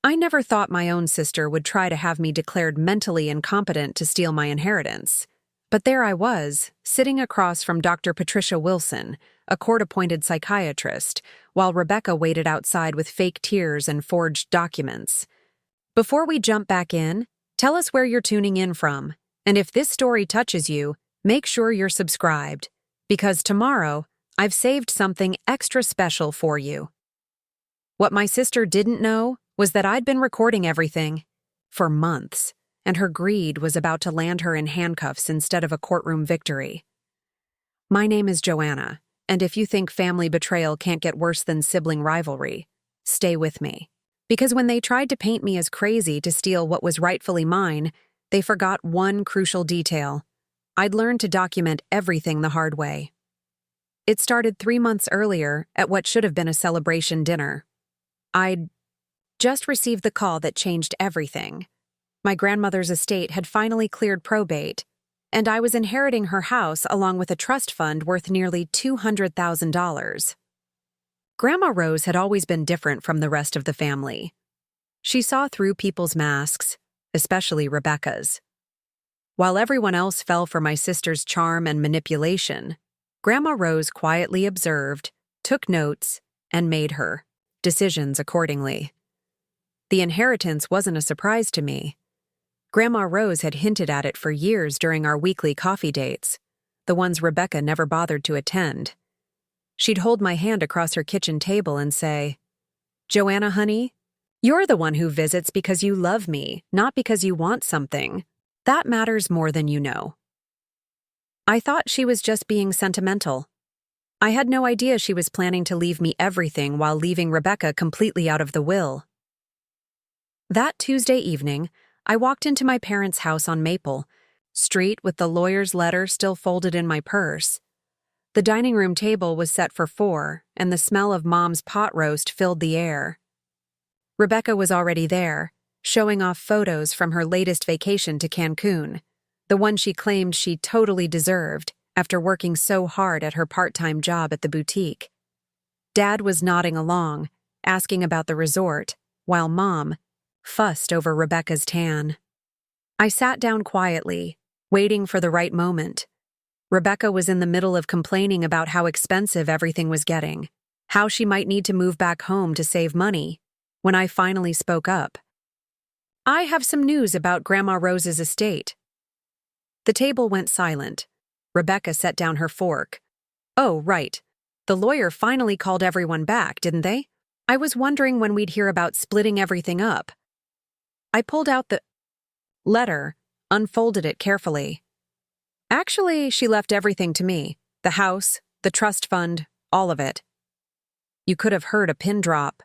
I never thought my own sister would try to have me declared mentally incompetent to steal my inheritance. But there I was, sitting across from Dr. Patricia Wilson, a court-appointed psychiatrist, while Rebecca waited outside with fake tears and forged documents. Before we jump back in, tell us where you're tuning in from, and if this story touches you, make sure you're subscribed, because tomorrow, I've saved something extra special for you. What my sister didn't know was that I'd been recording everything for months, and her greed was about to land her in handcuffs instead of a courtroom victory. My name is Joanna, and if you think family betrayal can't get worse than sibling rivalry, stay with me. Because when they tried to paint me as crazy to steal what was rightfully mine, they forgot one crucial detail. I'd learned to document everything the hard way. It started 3 months earlier at what should have been a celebration dinner. I'd just received the call that changed everything. My grandmother's estate had finally cleared probate, and I was inheriting her house along with a trust fund worth nearly $200,000. Grandma Rose had always been different from the rest of the family. She saw through people's masks, especially Rebecca's. While everyone else fell for my sister's charm and manipulation, Grandma Rose quietly observed, took notes, and made her decisions accordingly. The inheritance wasn't a surprise to me. Grandma Rose had hinted at it for years during our weekly coffee dates, the ones Rebecca never bothered to attend. She'd hold my hand across her kitchen table and say, "Joanna, honey, you're the one who visits because you love me, not because you want something. That matters more than you know." I thought she was just being sentimental. I had no idea she was planning to leave me everything while leaving Rebecca completely out of the will. That Tuesday evening, I walked into my parents' house on Maple Street with the lawyer's letter still folded in my purse. The dining room table was set for 4, and the smell of Mom's pot roast filled the air. Rebecca was already there, showing off photos from her latest vacation to Cancun, the one she claimed she totally deserved after working so hard at her part-time job at the boutique. Dad was nodding along, asking about the resort, while Mom fussed over Rebecca's tan. I sat down quietly, waiting for the right moment. Rebecca was in the middle of complaining about how expensive everything was getting, how she might need to move back home to save money, when I finally spoke up. "I have some news about Grandma Rose's estate." The table went silent. Rebecca set down her fork. "Oh, right. The lawyer finally called everyone back, didn't they? I was wondering when we'd hear about splitting everything up." I pulled out the letter, unfolded it carefully. "Actually, she left everything to me. The house, the trust fund, all of it." You could have heard a pin drop.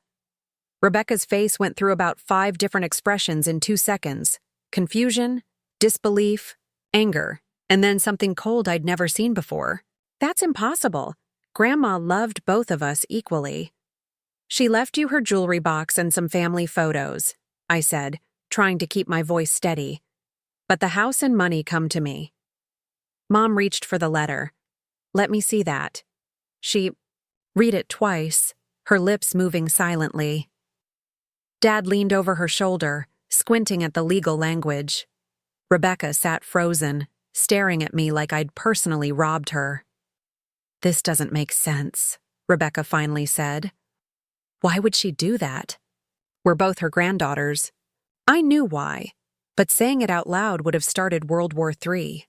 Rebecca's face went through about 5 different expressions in 2 seconds. Confusion, disbelief, anger, and then something cold I'd never seen before. "That's impossible. Grandma loved both of us equally." "She left you her jewelry box and some family photos," I said, trying to keep my voice steady. "But the house and money come to me." Mom reached for the letter. "Let me see that." She read it twice, her lips moving silently. Dad leaned over her shoulder, squinting at the legal language. Rebecca sat frozen, staring at me like I'd personally robbed her. "This doesn't make sense," Rebecca finally said. "Why would she do that? We're both her granddaughters." I knew why, but saying it out loud would have started World War III.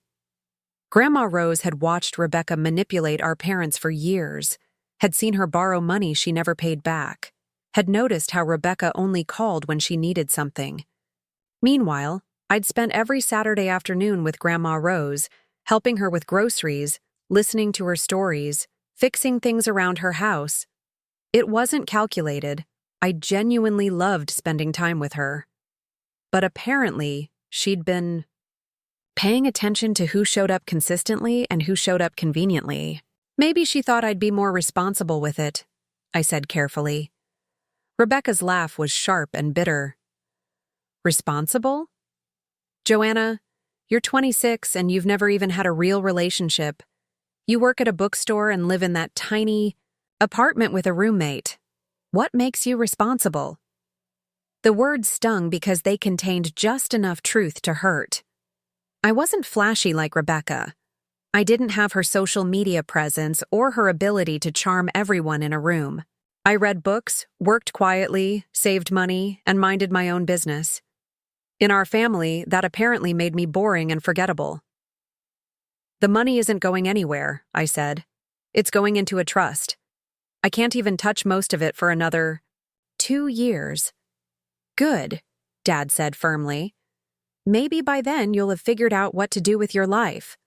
Grandma Rose had watched Rebecca manipulate our parents for years, had seen her borrow money she never paid back, had noticed how Rebecca only called when she needed something. Meanwhile, I'd spent every Saturday afternoon with Grandma Rose, helping her with groceries, listening to her stories, fixing things around her house. It wasn't calculated. I genuinely loved spending time with her. But apparently, she'd been paying attention to who showed up consistently and who showed up conveniently. "Maybe she thought I'd be more responsible with it," I said carefully. Rebecca's laugh was sharp and bitter. "Responsible? Joanna, you're 26 and you've never even had a real relationship. You work at a bookstore and live in that tiny apartment with a roommate. What makes you responsible?" The words stung because they contained just enough truth to hurt. I wasn't flashy like Rebecca. I didn't have her social media presence or her ability to charm everyone in a room. I read books, worked quietly, saved money, and minded my own business. In our family, that apparently made me boring and forgettable. "The money isn't going anywhere," I said. "It's going into a trust. I can't even touch most of it for another 2 years. "Good," Dad said firmly. "Maybe by then you'll have figured out what to do with your life."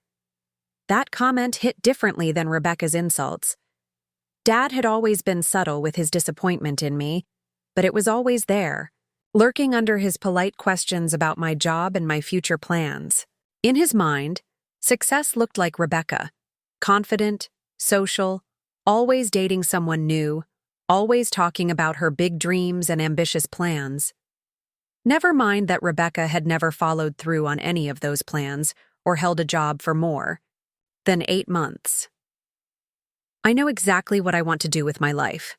That comment hit differently than Rebecca's insults. Dad had always been subtle with his disappointment in me, but it was always there, lurking under his polite questions about my job and my future plans. In his mind, success looked like Rebecca, confident, social, always dating someone new, always talking about her big dreams and ambitious plans. Never mind that Rebecca had never followed through on any of those plans or held a job for more than 8 months. "I know exactly what I want to do with my life,"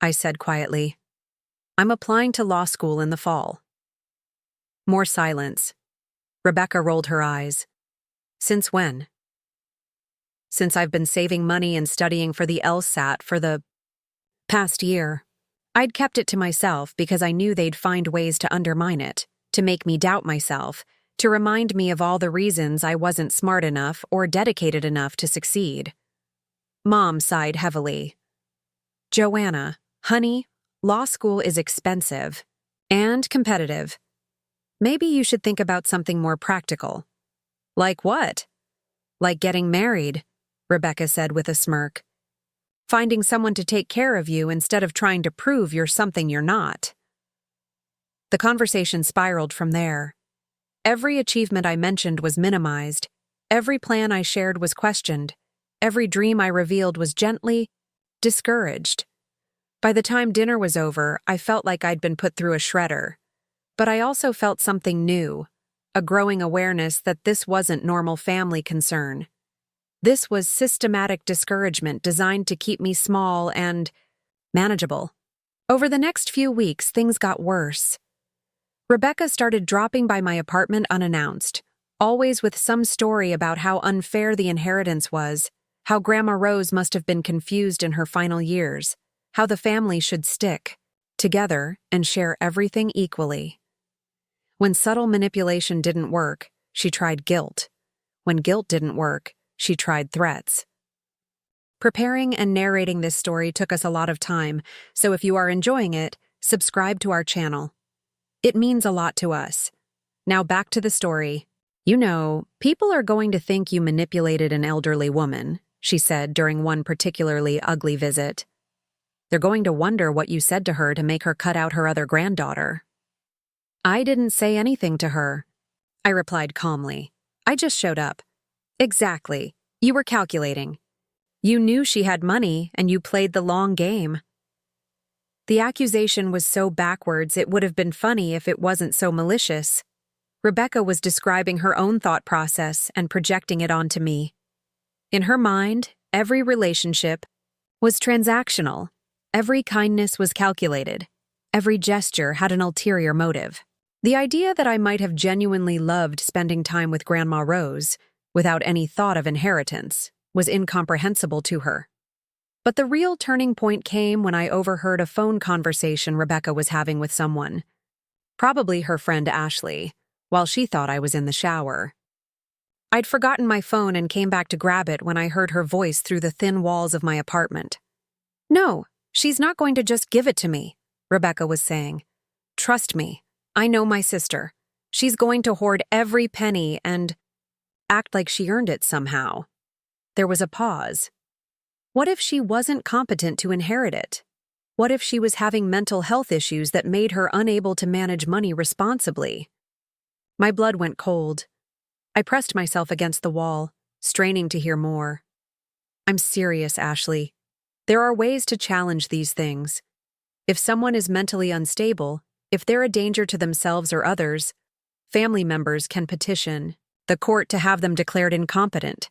I said quietly. "I'm applying to law school in the fall." More silence. Rebecca rolled her eyes. "Since when?" "Since I've been saving money and studying for the LSAT for the past year." I'd kept it to myself because I knew they'd find ways to undermine it, to make me doubt myself, to remind me of all the reasons I wasn't smart enough or dedicated enough to succeed. Mom sighed heavily. "Joanna, honey, law school is expensive and competitive. Maybe you should think about something more practical." "Like what?" "Like getting married," Rebecca said with a smirk. "Finding someone to take care of you instead of trying to prove you're something you're not." The conversation spiraled from there. Every achievement I mentioned was minimized. Every plan I shared was questioned. Every dream I revealed was gently discouraged. By the time dinner was over, I felt like I'd been put through a shredder. But I also felt something new, a growing awareness that this wasn't normal family concern. This was systematic discouragement designed to keep me small and manageable. Over the next few weeks, things got worse. Rebecca started dropping by my apartment unannounced, always with some story about how unfair the inheritance was, how Grandma Rose must have been confused in her final years, how the family should stick together and share everything equally. When subtle manipulation didn't work, she tried guilt. When guilt didn't work, she tried threats. Preparing and narrating this story took us a lot of time, so if you are enjoying it, subscribe to our channel. It means a lot to us. Now back to the story. "You know, people are going to think you manipulated an elderly woman," she said during one particularly ugly visit. "They're going to wonder what you said to her to make her cut out her other granddaughter." "I didn't say anything to her," I replied calmly. "I just showed up." "Exactly. You were calculating. You knew she had money and you played the long game." The accusation was so backwards it would have been funny if it wasn't so malicious. Rebecca was describing her own thought process and projecting it onto me. In her mind, every relationship was transactional. Every kindness was calculated. Every gesture had an ulterior motive. The idea that I might have genuinely loved spending time with Grandma Rose, without any thought of inheritance, was incomprehensible to her. But the real turning point came when I overheard a phone conversation Rebecca was having with someone. Probably her friend Ashley, while she thought I was in the shower. I'd forgotten my phone and came back to grab it when I heard her voice through the thin walls of my apartment. "No, she's not going to just give it to me," Rebecca was saying. "Trust me, I know my sister. She's going to hoard every penny and act like she earned it somehow." There was a pause. What if she wasn't competent to inherit it? What if she was having mental health issues that made her unable to manage money responsibly? My blood went cold. I pressed myself against the wall, straining to hear more. "I'm serious, Ashley. There are ways to challenge these things. If someone is mentally unstable, if they're a danger to themselves or others, family members can petition the court to have them declared incompetent.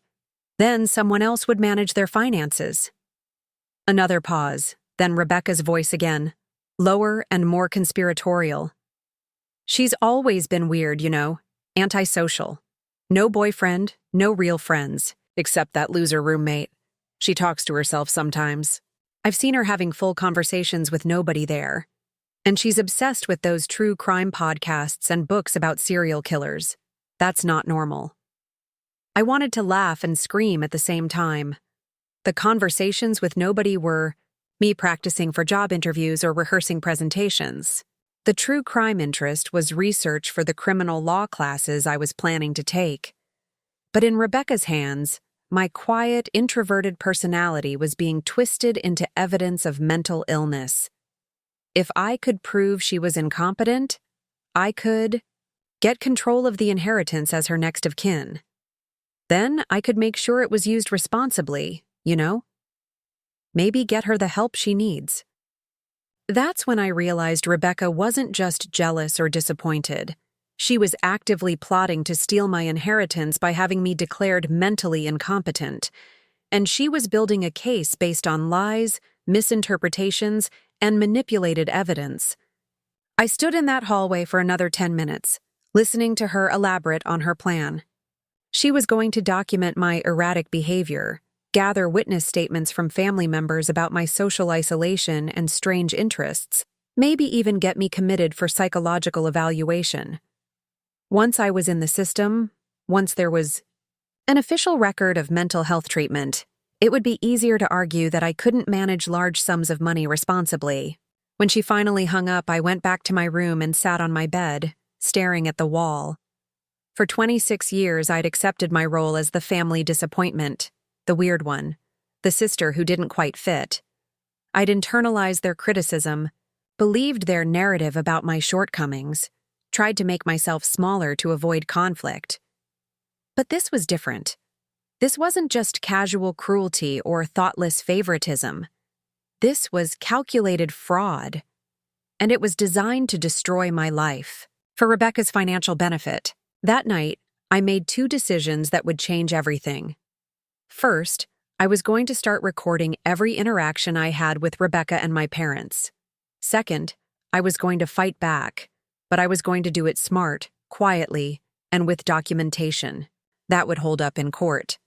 Then someone else would manage their finances." Another pause, then Rebecca's voice again, lower and more conspiratorial. She's always been weird, antisocial. No boyfriend, no real friends, except that loser roommate. She talks to herself sometimes. I've seen her having full conversations with nobody there. And she's obsessed with those true crime podcasts and books about serial killers. That's not normal. I wanted to laugh and scream at the same time. The conversations with nobody were me practicing for job interviews or rehearsing presentations. The true crime interest was research for the criminal law classes I was planning to take. But in Rebecca's hands, my quiet, introverted personality was being twisted into evidence of mental illness. If I could prove she was incompetent, I could get control of the inheritance as her next of kin. Then I could make sure it was used responsibly, Maybe get her the help she needs. That's when I realized Rebecca wasn't just jealous or disappointed. She was actively plotting to steal my inheritance by having me declared mentally incompetent. And she was building a case based on lies, misinterpretations, and manipulated evidence. I stood in that hallway for another 10 minutes, listening to her elaborate on her plan. She was going to document my erratic behavior, gather witness statements from family members about my social isolation and strange interests, maybe even get me committed for psychological evaluation. Once I was in the system, once there was an official record of mental health treatment, it would be easier to argue that I couldn't manage large sums of money responsibly. When she finally hung up, I went back to my room and sat on my bed, staring at the wall. For 26 years, I'd accepted my role as the family disappointment, the weird one, the sister who didn't quite fit. I'd internalized their criticism, believed their narrative about my shortcomings, tried to make myself smaller to avoid conflict. But this was different. This wasn't just casual cruelty or thoughtless favoritism. This was calculated fraud, and it was designed to destroy my life. For Rebecca's financial benefit, that night, I made 2 decisions that would change everything. First, I was going to start recording every interaction I had with Rebecca and my parents. Second, I was going to fight back, but I was going to do it smart, quietly, and with documentation. That would hold up in court.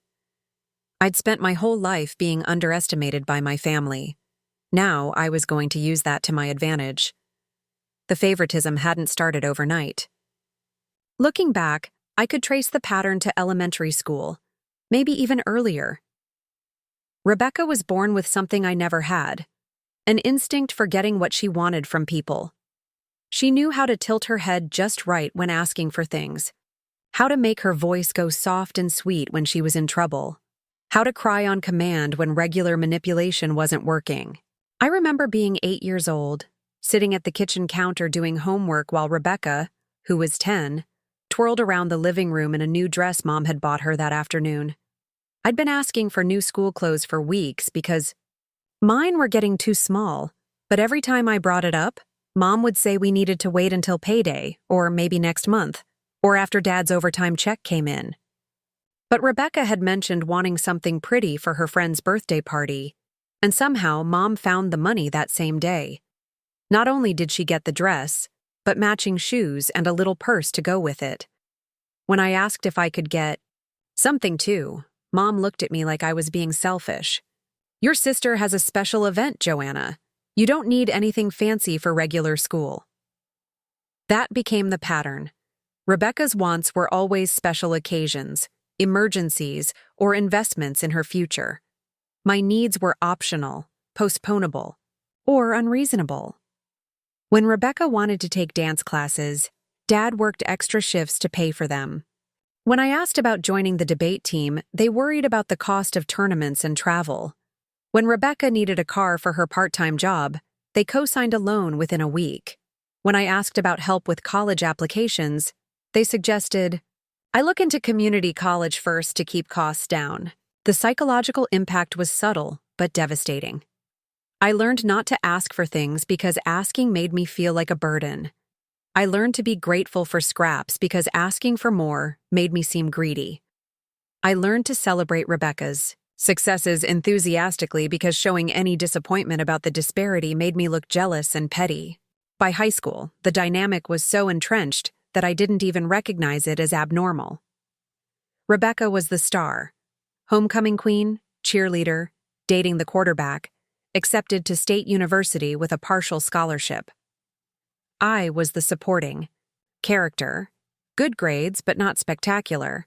I'd spent my whole life being underestimated by my family. Now I was going to use that to my advantage. The favoritism hadn't started overnight. Looking back, I could trace the pattern to elementary school, maybe even earlier. Rebecca was born with something I never had, an instinct for getting what she wanted from people. She knew how to tilt her head just right when asking for things, how to make her voice go soft and sweet when she was in trouble, how to cry on command when regular manipulation wasn't working. I remember being 8 years old, sitting at the kitchen counter doing homework while Rebecca, who was 10, twirled around the living room in a new dress Mom had bought her that afternoon. I'd been asking for new school clothes for weeks because mine were getting too small, but every time I brought it up, Mom would say we needed to wait until payday, or maybe next month, or after Dad's overtime check came in. But Rebecca had mentioned wanting something pretty for her friend's birthday party, and somehow Mom found the money that same day. Not only did she get the dress, but matching shoes and a little purse to go with it. When I asked if I could get something too, Mom looked at me like I was being selfish. "Your sister has a special event, Joanna. You don't need anything fancy for regular school." That became the pattern. Rebecca's wants were always special occasions, emergencies, or investments in her future. My needs were optional, postponable, or unreasonable. When Rebecca wanted to take dance classes, Dad worked extra shifts to pay for them. When I asked about joining the debate team, they worried about the cost of tournaments and travel. When Rebecca needed a car for her part-time job, they co-signed a loan within a week. When I asked about help with college applications, they suggested, "I look into community college first to keep costs down." The psychological impact was subtle, but devastating. I learned not to ask for things because asking made me feel like a burden. I learned to be grateful for scraps because asking for more made me seem greedy. I learned to celebrate Rebecca's successes enthusiastically because showing any disappointment about the disparity made me look jealous and petty. By high school, the dynamic was so entrenched that I didn't even recognize it as abnormal. Rebecca was the star. Homecoming queen, cheerleader, dating the quarterback, accepted to State University with a partial scholarship. I was the supporting character, good grades but not spectacular,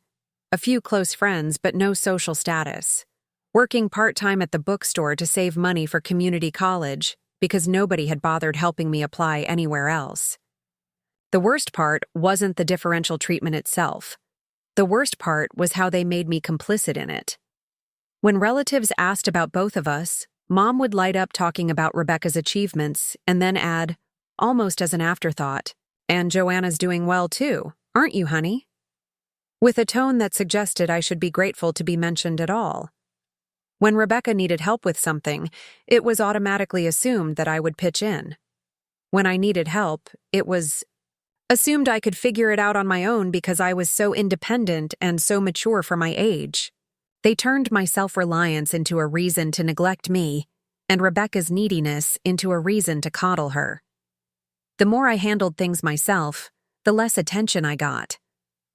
a few close friends but no social status, working part-time at the bookstore to save money for community college because nobody had bothered helping me apply anywhere else. The worst part wasn't the differential treatment itself. The worst part was how they made me complicit in it. When relatives asked about both of us, Mom would light up talking about Rebecca's achievements and then add, almost as an afterthought, "And Joanna's doing well too, aren't you, honey?" With a tone that suggested I should be grateful to be mentioned at all. When Rebecca needed help with something, it was automatically assumed that I would pitch in. When I needed help, it was assumed I could figure it out on my own because I was so independent and so mature for my age. They turned my self-reliance into a reason to neglect me, and Rebecca's neediness into a reason to coddle her. The more I handled things myself, the less attention I got.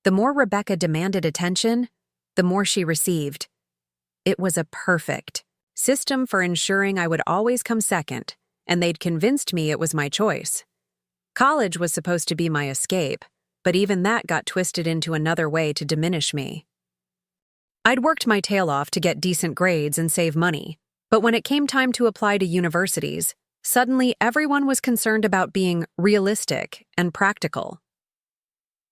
The more Rebecca demanded attention, the more she received. It was a perfect system for ensuring I would always come second, and they'd convinced me it was my choice. College was supposed to be my escape, but even that got twisted into another way to diminish me. I'd worked my tail off to get decent grades and save money, but when it came time to apply to universities, suddenly everyone was concerned about being realistic and practical.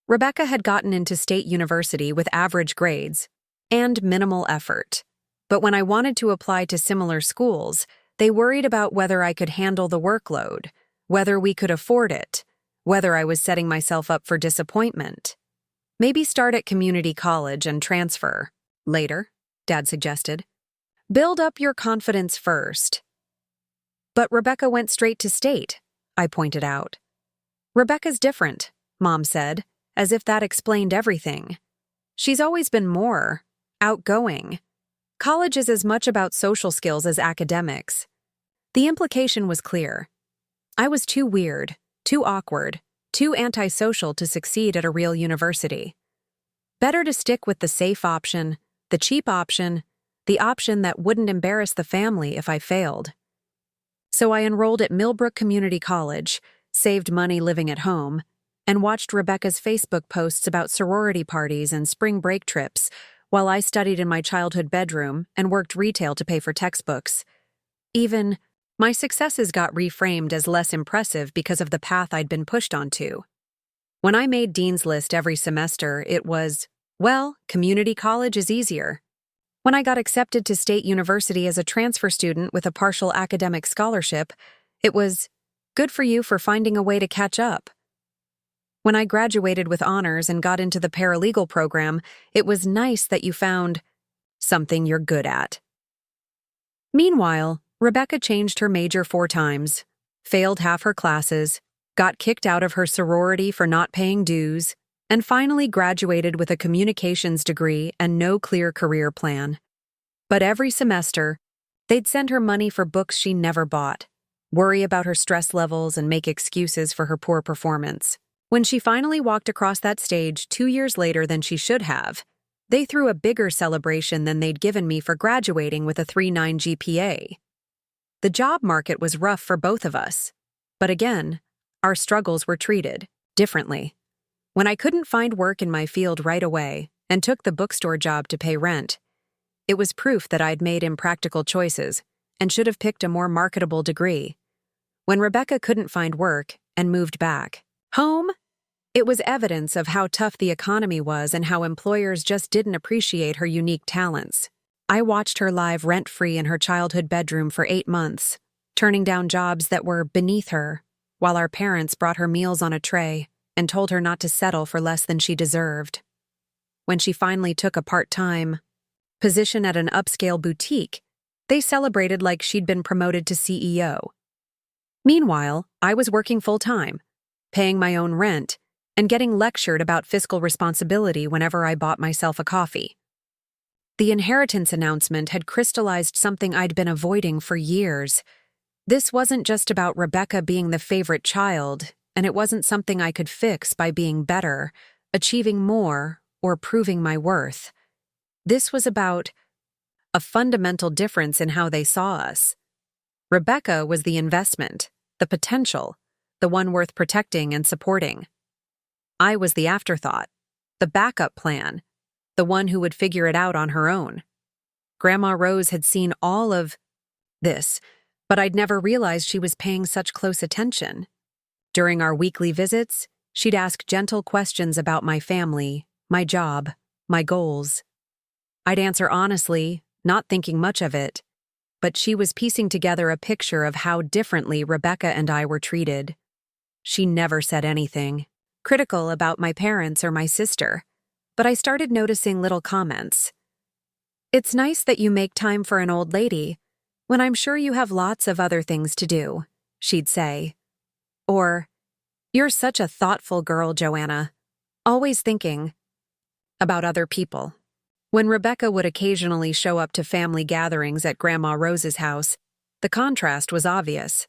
Rebecca had gotten into State University with average grades and minimal effort, but when I wanted to apply to similar schools, they worried about whether I could handle the workload, whether we could afford it, whether I was setting myself up for disappointment. Maybe start at community college and transfer later, Dad suggested. Build up your confidence first. But Rebecca went straight to State, I pointed out. Rebecca's different, Mom said, as if that explained everything. She's always been more outgoing. College is as much about social skills as academics. The implication was clear. I was too weird, too awkward, too antisocial to succeed at a real university. Better to stick with the safe option, the cheap option, the option that wouldn't embarrass the family if I failed. So I enrolled at Millbrook Community College, saved money living at home, and watched Rebecca's Facebook posts about sorority parties and spring break trips while I studied in my childhood bedroom and worked retail to pay for textbooks. Even my successes got reframed as less impressive because of the path I'd been pushed onto. When I made Dean's List every semester, it was, well, community college is easier. When I got accepted to State University as a transfer student with a partial academic scholarship, it was, good for you for finding a way to catch up. When I graduated with honors and got into the paralegal program, it was nice that you found something you're good at. Meanwhile, Rebecca changed her major 4 times, failed half her classes, got kicked out of her sorority for not paying dues, and finally graduated with a communications degree and no clear career plan. But every semester, they'd send her money for books she never bought, worry about her stress levels, and make excuses for her poor performance. When she finally walked across that stage 2 years later than she should have, they threw a bigger celebration than they'd given me for graduating with a 3.9 GPA. The job market was rough for both of us, but again, our struggles were treated differently. When I couldn't find work in my field right away and took the bookstore job to pay rent, it was proof that I'd made impractical choices and should have picked a more marketable degree. When Rebecca couldn't find work and moved back home, it was evidence of how tough the economy was and how employers just didn't appreciate her unique talents. I watched her live rent-free in her childhood bedroom for 8 months, turning down jobs that were beneath her, while our parents brought her meals on a tray and told her not to settle for less than she deserved. When she finally took a part-time position at an upscale boutique, they celebrated like she'd been promoted to CEO. Meanwhile, I was working full-time, paying my own rent, and getting lectured about fiscal responsibility whenever I bought myself a coffee. The inheritance announcement had crystallized something I'd been avoiding for years. This wasn't just about Rebecca being the favorite child, and it wasn't something I could fix by being better, achieving more, or proving my worth. This was about a fundamental difference in how they saw us. Rebecca was the investment, the potential, the one worth protecting and supporting. I was the afterthought, the backup plan, the one who would figure it out on her own. Grandma Rose had seen all of this, but I'd never realized she was paying such close attention. During our weekly visits, she'd ask gentle questions about my family, my job, my goals. I'd answer honestly, not thinking much of it, but she was piecing together a picture of how differently Rebecca and I were treated. She never said anything critical about my parents or my sister, but I started noticing little comments. "It's nice that you make time for an old lady, when I'm sure you have lots of other things to do," she'd say. Or, "You're such a thoughtful girl, Joanna, always thinking about other people." When Rebecca would occasionally show up to family gatherings at Grandma Rose's house, the contrast was obvious.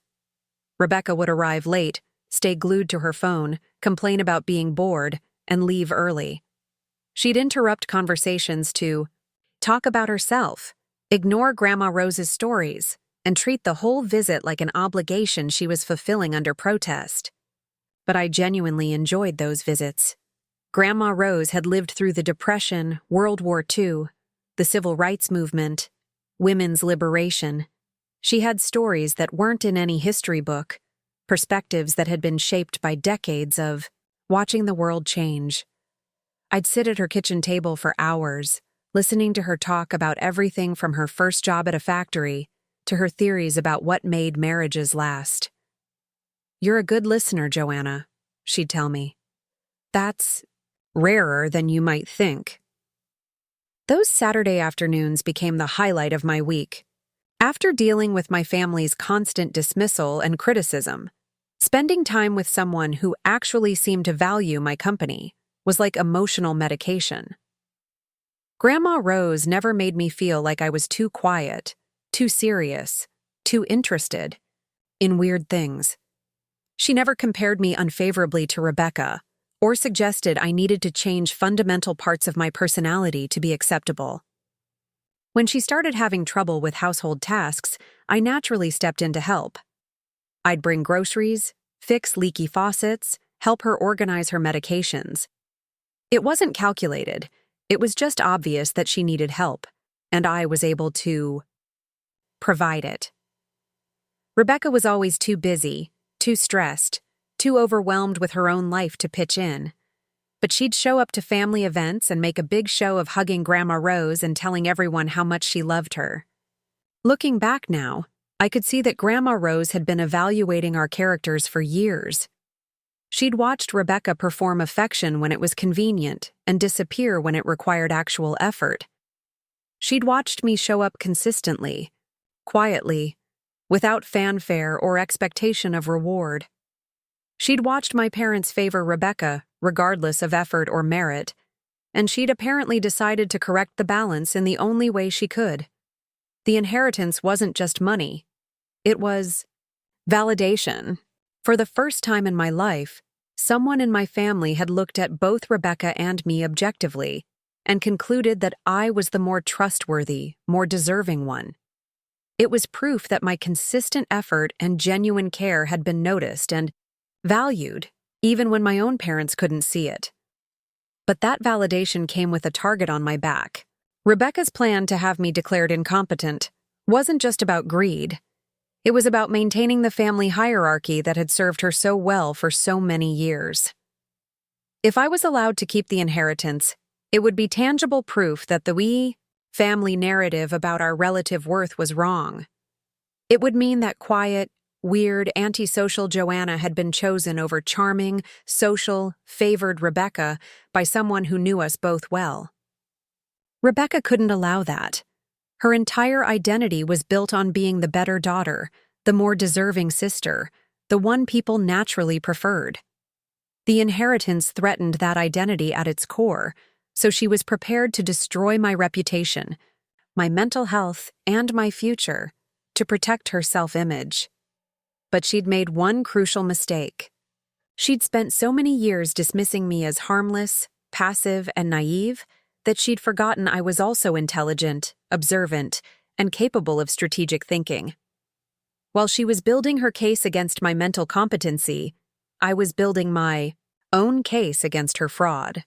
Rebecca would arrive late, stay glued to her phone, complain about being bored, and leave early. She'd interrupt conversations to talk about herself, ignore Grandma Rose's stories, and treat the whole visit like an obligation she was fulfilling under protest. But I genuinely enjoyed those visits. Grandma Rose had lived through the Depression, World War II, the Civil Rights Movement, women's liberation. She had stories that weren't in any history book, perspectives that had been shaped by decades of watching the world change. I'd sit at her kitchen table for hours, listening to her talk about everything from her first job at a factory to her theories about what made marriages last. "You're a good listener, Joanna," she'd tell me. "That's rarer than you might think." Those Saturday afternoons became the highlight of my week. After dealing with my family's constant dismissal and criticism, spending time with someone who actually seemed to value my company was like emotional medication. Grandma Rose never made me feel like I was too quiet, too serious, too interested in weird things. She never compared me unfavorably to Rebecca or suggested I needed to change fundamental parts of my personality to be acceptable. When she started having trouble with household tasks, I naturally stepped in to help. I'd bring groceries, fix leaky faucets, help her organize her medications. It wasn't calculated. It was just obvious that she needed help, and I was able to provide it. Rebecca was always too busy, too stressed, too overwhelmed with her own life to pitch in. But she'd show up to family events and make a big show of hugging Grandma Rose and telling everyone how much she loved her. Looking back now, I could see that Grandma Rose had been evaluating our characters for years. She'd watched Rebecca perform affection when it was convenient and disappear when it required actual effort. She'd watched me show up consistently, quietly, without fanfare or expectation of reward. She'd watched my parents favor Rebecca, regardless of effort or merit, and she'd apparently decided to correct the balance in the only way she could. The inheritance wasn't just money. It was validation. For the first time in my life, someone in my family had looked at both Rebecca and me objectively and concluded that I was the more trustworthy, more deserving one. It was proof that my consistent effort and genuine care had been noticed and valued, even when my own parents couldn't see it. But that validation came with a target on my back. Rebecca's plan to have me declared incompetent wasn't just about greed. It was about maintaining the family hierarchy that had served her so well for so many years. If I was allowed to keep the inheritance, it would be tangible proof that the family narrative about our relative worth was wrong. It would mean that quiet, weird, antisocial Joanna had been chosen over charming, social, favored Rebecca by someone who knew us both well. Rebecca couldn't allow that. Her entire identity was built on being the better daughter, the more deserving sister, the one people naturally preferred. The inheritance threatened that identity at its core, so she was prepared to destroy my reputation, my mental health, and my future to protect her self-image. But she'd made one crucial mistake. She'd spent so many years dismissing me as harmless, passive, and naive that she'd forgotten I was also intelligent, observant, and capable of strategic thinking. While she was building her case against my mental competency, I was building my own case against her fraud.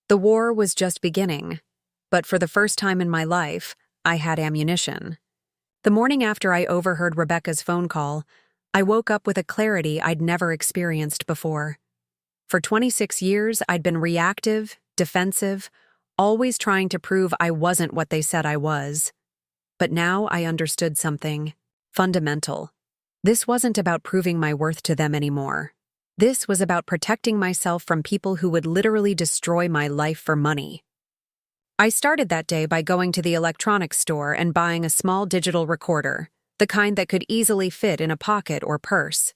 The war was just beginning, but for the first time in my life, I had ammunition. The morning after I overheard Rebecca's phone call, I woke up with a clarity I'd never experienced before. For 26 years, I'd been reactive, defensive, always trying to prove I wasn't what they said I was. But now I understood something fundamental. This wasn't about proving my worth to them anymore. This was about protecting myself from people who would literally destroy my life for money. I started that day by going to the electronics store and buying a small digital recorder, the kind that could easily fit in a pocket or purse.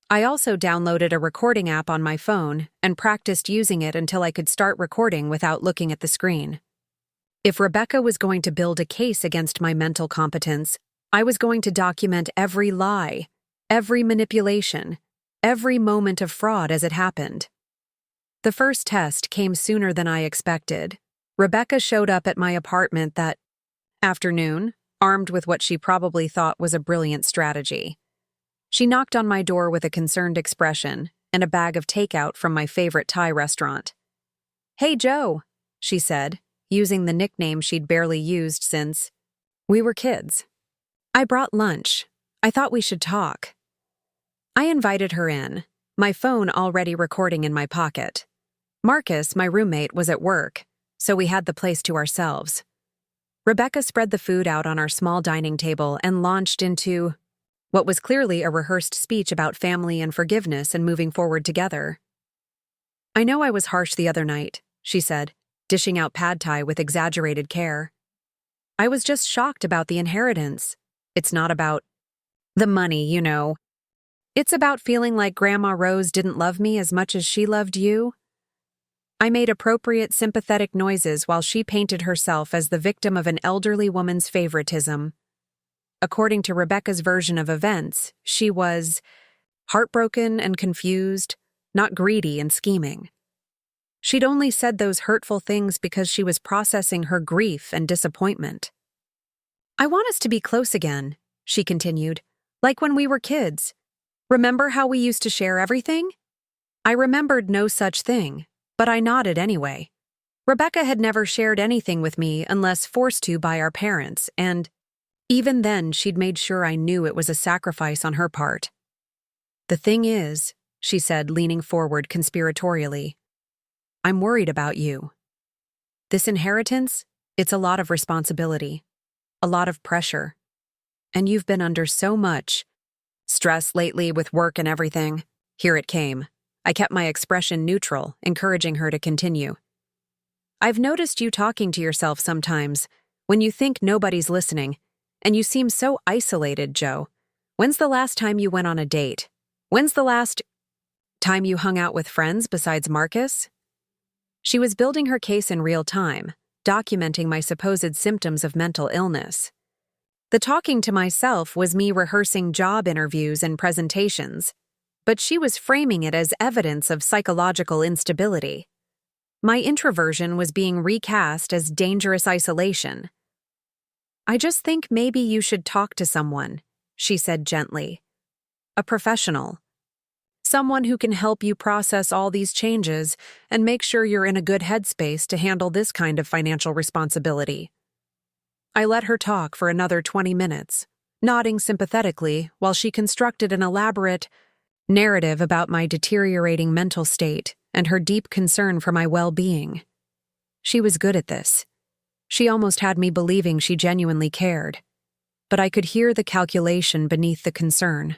I also downloaded a recording app on my phone and practiced using it until I could start recording without looking at the screen. If Rebecca was going to build a case against my mental competence, I was going to document every lie, every manipulation, every moment of fraud as it happened. The first test came sooner than I expected. Rebecca showed up at my apartment that afternoon, armed with what she probably thought was a brilliant strategy. She knocked on my door with a concerned expression and a bag of takeout from my favorite Thai restaurant. "Hey, Joe," she said, using the nickname she'd barely used since we were kids. "I brought lunch. I thought we should talk." I invited her in, my phone already recording in my pocket. Marcus, my roommate, was at work, so we had the place to ourselves. Rebecca spread the food out on our small dining table and launched into what was clearly a rehearsed speech about family and forgiveness and moving forward together. "I know I was harsh the other night," she said, dishing out pad thai with exaggerated care. "I was just shocked about the inheritance. It's not about the money, you know. It's about feeling like Grandma Rose didn't love me as much as she loved you." I made appropriate sympathetic noises while she painted herself as the victim of an elderly woman's favoritism. According to Rebecca's version of events, she was heartbroken and confused, not greedy and scheming. She'd only said those hurtful things because she was processing her grief and disappointment. "I want us to be close again," she continued, "like when we were kids. Remember how we used to share everything?" I remembered no such thing, but I nodded anyway. Rebecca had never shared anything with me unless forced to by our parents, and even then she'd made sure I knew it was a sacrifice on her part. "The thing is," she said, leaning forward conspiratorially, "I'm worried about you. This inheritance, it's a lot of responsibility, a lot of pressure, and you've been under so much stress lately with work and everything." Here it came. I kept my expression neutral, encouraging her to continue. "I've noticed you talking to yourself sometimes, when you think nobody's listening, and you seem so isolated, Joe. When's the last time you went on a date? When's the last time you hung out with friends besides Marcus?" She was building her case in real time, documenting my supposed symptoms of mental illness. The talking to myself was me rehearsing job interviews and presentations, but she was framing it as evidence of psychological instability. My introversion was being recast as dangerous isolation. "I just think maybe you should talk to someone," she said gently. "A professional. Someone who can help you process all these changes and make sure you're in a good headspace to handle this kind of financial responsibility." I let her talk for another 20 minutes, nodding sympathetically while she constructed an elaborate narrative about my deteriorating mental state and her deep concern for my well-being. She was good at this. She almost had me believing she genuinely cared. But I could hear the calculation beneath the concern,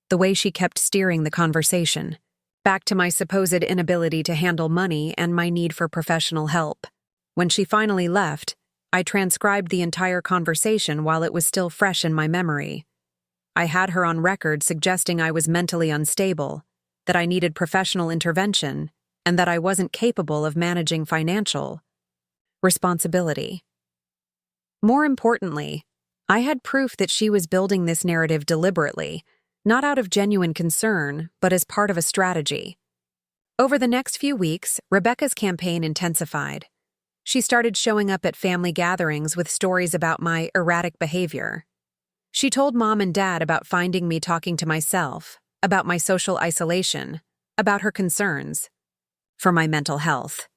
the way she kept steering the conversation, back to my supposed inability to handle money and my need for professional help. When she finally left, I transcribed the entire conversation while it was still fresh in my memory. I had her on record suggesting I was mentally unstable, that I needed professional intervention, and that I wasn't capable of managing financial responsibility. More importantly, I had proof that she was building this narrative deliberately, not out of genuine concern, but as part of a strategy. Over the next few weeks, Rebecca's campaign intensified. She started showing up at family gatherings with stories about my erratic behavior. She told Mom and Dad about finding me talking to myself, about my social isolation, about her concerns for my mental health.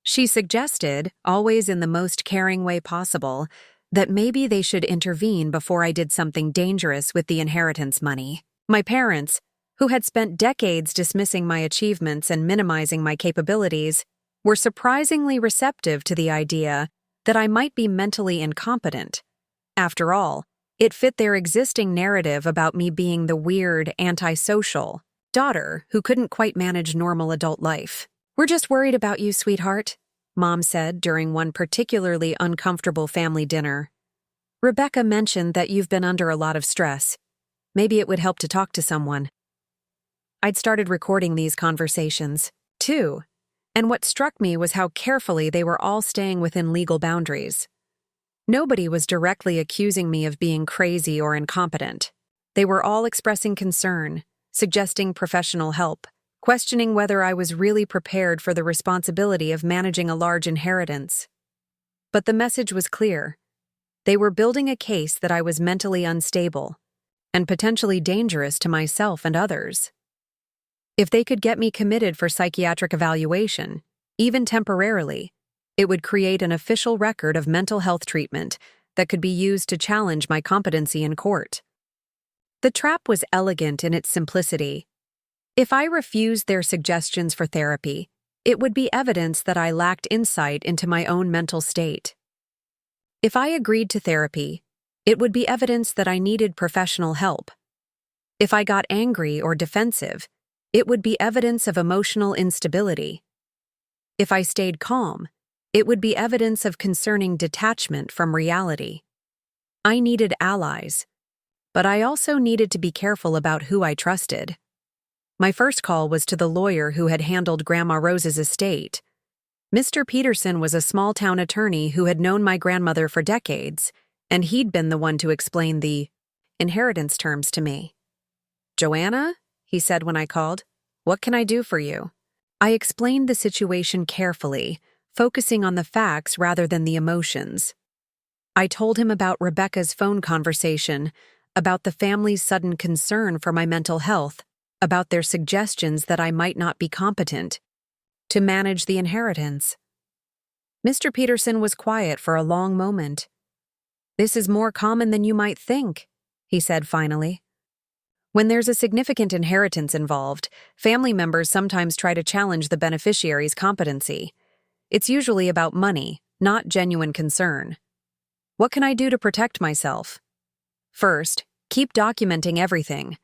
She suggested, always in the most caring way possible, that maybe they should intervene before I did something dangerous with the inheritance money. My parents, who had spent decades dismissing my achievements and minimizing my capabilities, were surprisingly receptive to the idea that I might be mentally incompetent. After all, it fit their existing narrative about me being the weird, antisocial daughter who couldn't quite manage normal adult life. "We're just worried about you, sweetheart," Mom said during one particularly uncomfortable family dinner. "Rebecca mentioned that you've been under a lot of stress. Maybe it would help to talk to someone." I'd started recording these conversations, too, and what struck me was how carefully they were all staying within legal boundaries. Nobody was directly accusing me of being crazy or incompetent. They were all expressing concern, suggesting professional help, questioning whether I was really prepared for the responsibility of managing a large inheritance. But the message was clear. They were building a case that I was mentally unstable and potentially dangerous to myself and others. If they could get me committed for psychiatric evaluation, even temporarily, it would create an official record of mental health treatment that could be used to challenge my competency in court. The trap was elegant in its simplicity. If I refused their suggestions for therapy, it would be evidence that I lacked insight into my own mental state. If I agreed to therapy, it would be evidence that I needed professional help. If I got angry or defensive, it would be evidence of emotional instability. If I stayed calm, it would be evidence of concerning detachment from reality. I needed allies, but I also needed to be careful about who I trusted. My first call was to the lawyer who had handled Grandma Rose's estate. Mr. Peterson was a small-town attorney who had known my grandmother for decades, and he'd been the one to explain the inheritance terms to me. "Joanna," he said when I called, "what can I do for you?" I explained the situation carefully, focusing on the facts rather than the emotions. I told him about Rebecca's phone conversation, about the family's sudden concern for my mental health, about their suggestions that I might not be competent to manage the inheritance. Mr. Peterson was quiet for a long moment. "This is more common than you might think," he said finally. "When there's a significant inheritance involved, family members sometimes try to challenge the beneficiary's competency. It's usually about money, not genuine concern. What can I do to protect myself? First, keep documenting everything.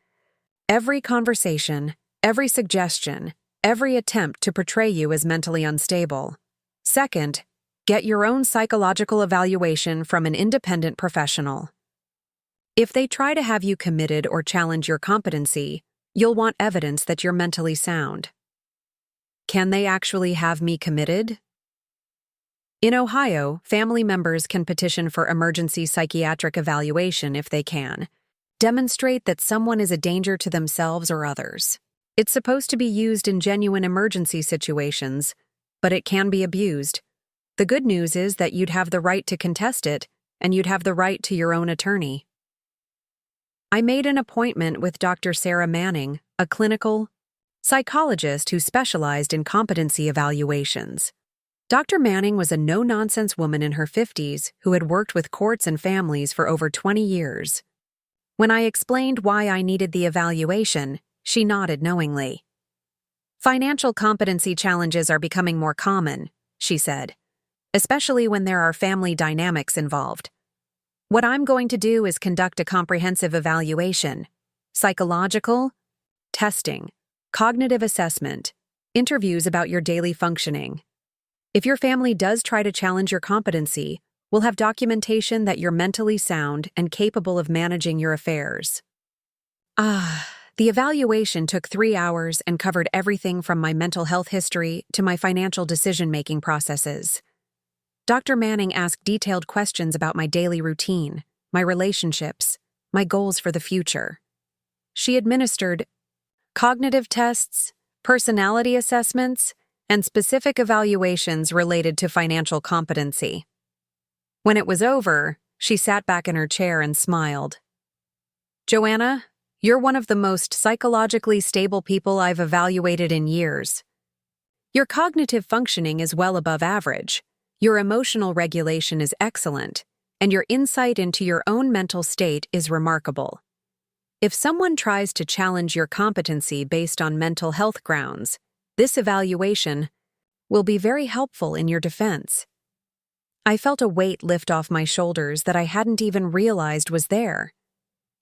Every conversation, every suggestion, every attempt to portray you as mentally unstable. Second, get your own psychological evaluation from an independent professional. If they try to have you committed or challenge your competency, you'll want evidence that you're mentally sound. Can they actually have me committed? In Ohio, family members can petition for emergency psychiatric evaluation if they can. Demonstrate that someone is a danger to themselves or others. It's supposed to be used in genuine emergency situations, but it can be abused. The good news is that you'd have the right to contest it, and you'd have the right to your own attorney. I made an appointment with Dr. Sarah Manning, a clinical psychologist who specialized in competency evaluations. Dr. Manning was a no-nonsense woman in her 50s who had worked with courts and families for over 20 years. When I explained why I needed the evaluation, she nodded knowingly. "Financial competency challenges are becoming more common," she said, "especially when there are family dynamics involved. What I'm going to do is conduct a comprehensive evaluation: psychological, testing, cognitive assessment, interviews about your daily functioning. If your family does try to challenge your competency, we'll have documentation that you're mentally sound and capable of managing your affairs." The evaluation took 3 hours and covered everything from my mental health history to my financial decision-making processes. Dr. Manning asked detailed questions about my daily routine, my relationships, my goals for the future. she administered cognitive tests, personality assessments, and specific evaluations related to financial competency. When it was over, she sat back in her chair and smiled. "Joanna, you're one of the most psychologically stable people I've evaluated in years. Your cognitive functioning is well above average, your emotional regulation is excellent, and your insight into your own mental state is remarkable. If someone tries to challenge your competency based on mental health grounds, this evaluation will be very helpful in your defense." I felt a weight lift off my shoulders that I hadn't even realized was there.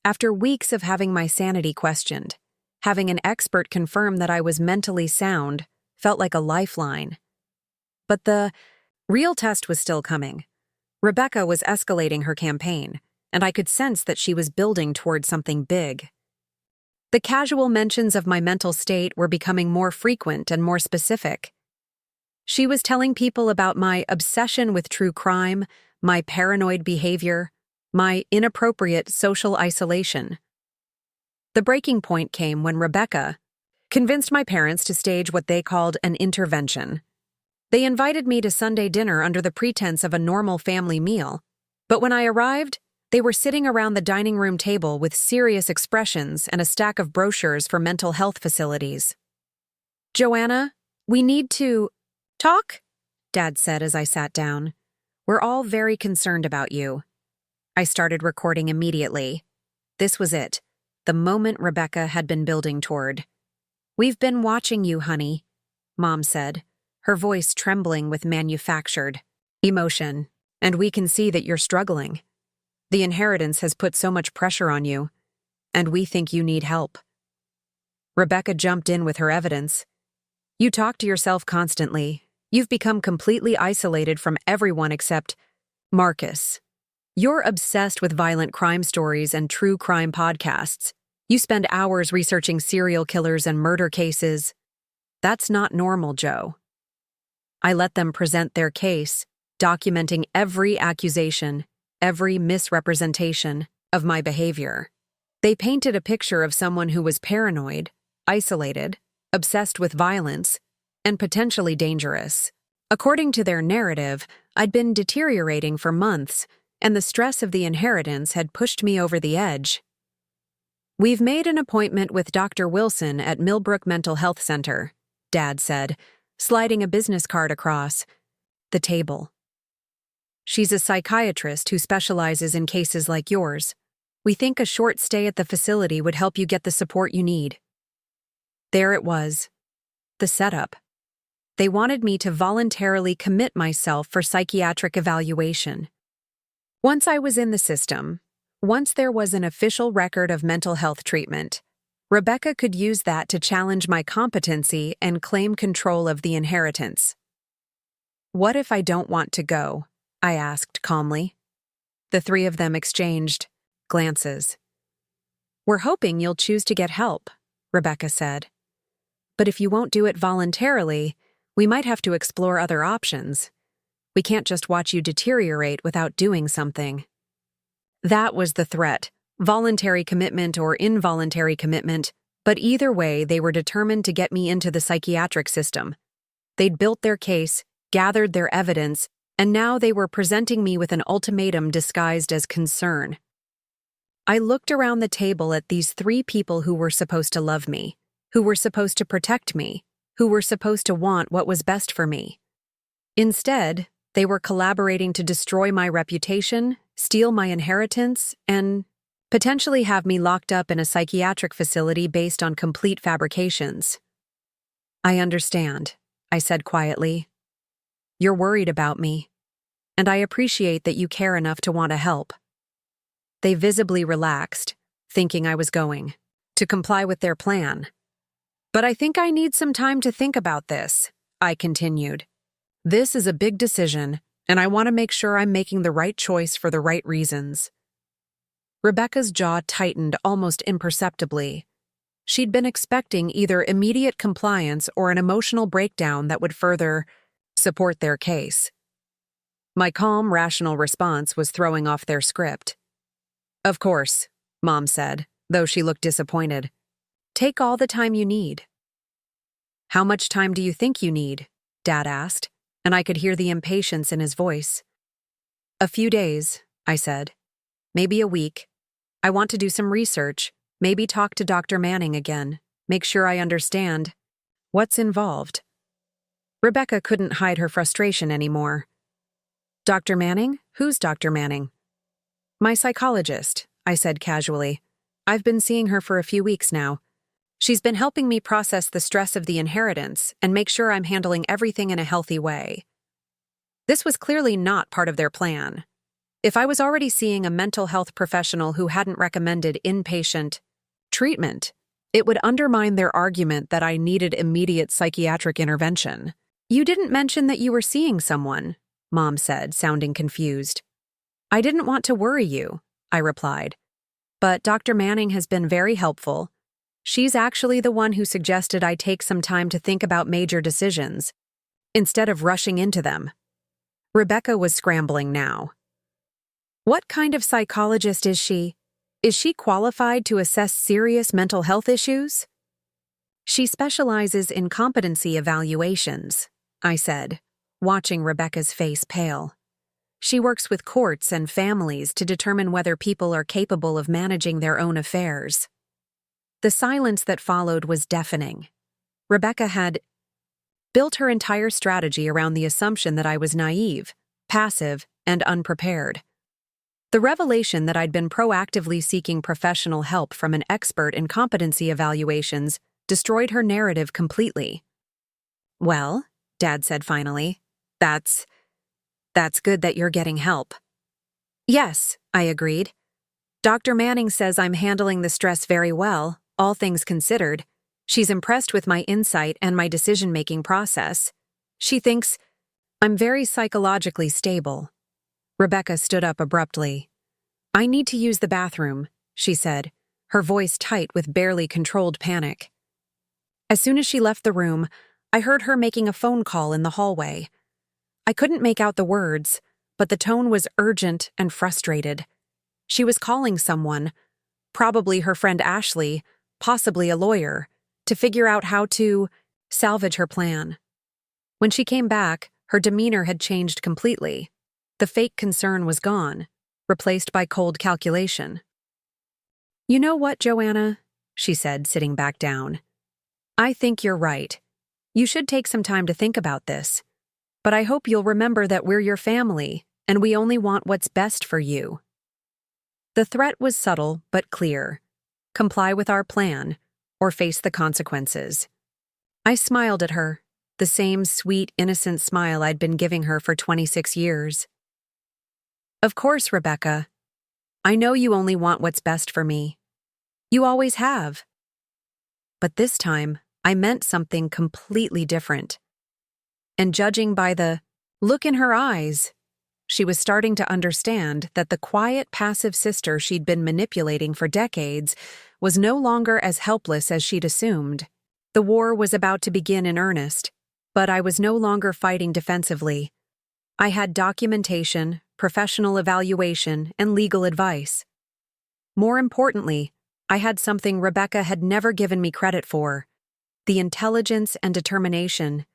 After weeks of having my sanity questioned, having an expert confirm that I was mentally sound felt like a lifeline. But the real test was still coming. Rebecca was escalating her campaign, and I could sense that she was building toward something big. The casual mentions of my mental state were becoming more frequent and more specific. She was telling people about my obsession with true crime, my paranoid behavior, my inappropriate social isolation. The breaking point came when Rebecca convinced my parents to stage what they called an intervention. They invited me to Sunday dinner under the pretense of a normal family meal, but when I arrived, they were sitting around the dining room table with serious expressions and a stack of brochures for mental health facilities. "Joanna, we need to talk," Dad said as I sat down. "We're all very concerned about you." I started recording immediately. This was it, the moment Rebecca had been building toward. "We've been watching you, honey," Mom said, her voice trembling with manufactured emotion, "and we can see that you're struggling. The inheritance has put so much pressure on you, and we think you need help." Rebecca jumped in with her evidence. "You talk to yourself constantly. You've become completely isolated from everyone except Marcus. You're obsessed with violent crime stories and true crime podcasts. You spend hours researching serial killers and murder cases. That's not normal, Joe." I let them present their case, documenting every accusation, every misrepresentation of my behavior. They painted a picture of someone who was paranoid, isolated, obsessed with violence, and potentially dangerous. According to their narrative, I'd been deteriorating for months, and the stress of the inheritance had pushed me over the edge. "We've made an appointment with Dr. Wilson at Millbrook Mental Health Center," Dad said, sliding a business card across the table. "She's a psychiatrist who specializes in cases like yours. We think a short stay at the facility would help you get the support you need." There it was, the setup. They wanted me to voluntarily commit myself for psychiatric evaluation. Once I was in the system, once there was an official record of mental health treatment, Rebecca could use that to challenge my competency and claim control of the inheritance. "What if I don't want to go?" I asked calmly. The three of them exchanged glances. "We're hoping you'll choose to get help," Rebecca said. "But if you won't do it voluntarily, we might have to explore other options. We can't just watch you deteriorate without doing something." That was the threat, voluntary commitment or involuntary commitment, but either way they were determined to get me into the psychiatric system. They'd built their case, gathered their evidence, and now they were presenting me with an ultimatum disguised as concern. I looked around the table at these three people who were supposed to love me, who were supposed to protect me, who were supposed to want what was best for me. Instead, they were collaborating to destroy my reputation, steal my inheritance, and potentially have me locked up in a psychiatric facility based on complete fabrications. "I understand," I said quietly. "You're worried about me, and I appreciate that you care enough to want to help." They visibly relaxed, thinking I was going to comply with their plan. "But I think I need some time to think about this," I continued. "This is a big decision, and I want to make sure I'm making the right choice for the right reasons." Rebecca's jaw tightened almost imperceptibly. She'd been expecting either immediate compliance or an emotional breakdown that would further support their case. My calm, rational response was throwing off their script. "Of course," Mom said, though she looked disappointed. Take all the time you need. How much time do you think you need? Dad asked, and I could hear the impatience in his voice. A few days, I said. Maybe a week. I want to do some research, maybe talk to Dr. Manning again, make sure I understand. What's involved? Rebecca couldn't hide her frustration anymore. Dr. Manning? Who's Dr. Manning? My psychologist, I said casually. I've been seeing her for a few weeks now. She's been helping me process the stress of the inheritance and make sure I'm handling everything in a healthy way. This was clearly not part of their plan. If I was already seeing a mental health professional who hadn't recommended inpatient treatment, it would undermine their argument that I needed immediate psychiatric intervention. You didn't mention that you were seeing someone, Mom said, sounding confused. I didn't want to worry you, I replied. But Dr. Manning has been very helpful. She's actually the one who suggested I take some time to think about major decisions, instead of rushing into them. Rebecca was scrambling now. What kind of psychologist is she? Is she qualified to assess serious mental health issues? She specializes in competency evaluations, I said, watching Rebecca's face pale. She works with courts and families to determine whether people are capable of managing their own affairs. The silence that followed was deafening. Rebecca had built her entire strategy around the assumption that I was naive, passive, and unprepared. The revelation that I'd been proactively seeking professional help from an expert in competency evaluations destroyed her narrative completely. Well, Dad said finally, that's good that you're getting help. Yes, I agreed. Dr. Manning says I'm handling the stress very well, all things considered. She's impressed with my insight and my decision-making process. She thinks I'm very psychologically stable. Rebecca stood up abruptly. I need to use the bathroom, she said, her voice tight with barely controlled panic. As soon as she left the room, I heard her making a phone call in the hallway. I couldn't make out the words, but the tone was urgent and frustrated. She was calling someone, probably her friend Ashley, possibly a lawyer, to figure out how to salvage her plan. When she came back, her demeanor had changed completely. The fake concern was gone, replaced by cold calculation. You know what, Joanna? She said, sitting back down. I think you're right. You should take some time to think about this. But I hope you'll remember that we're your family, and we only want what's best for you. The threat was subtle but clear. Comply with our plan, or face the consequences. I smiled at her, the same sweet, innocent smile I'd been giving her for 26 years. Of course, Rebecca. I know you only want what's best for me. You always have. But this time, I meant something completely different. And judging by the look in her eyes, she was starting to understand that the quiet, passive sister she'd been manipulating for decades was no longer as helpless as she'd assumed. The war was about to begin in earnest, but I was no longer fighting defensively. I had documentation, professional evaluation, and legal advice. More importantly, I had something Rebecca had never given me credit for: the intelligence and determination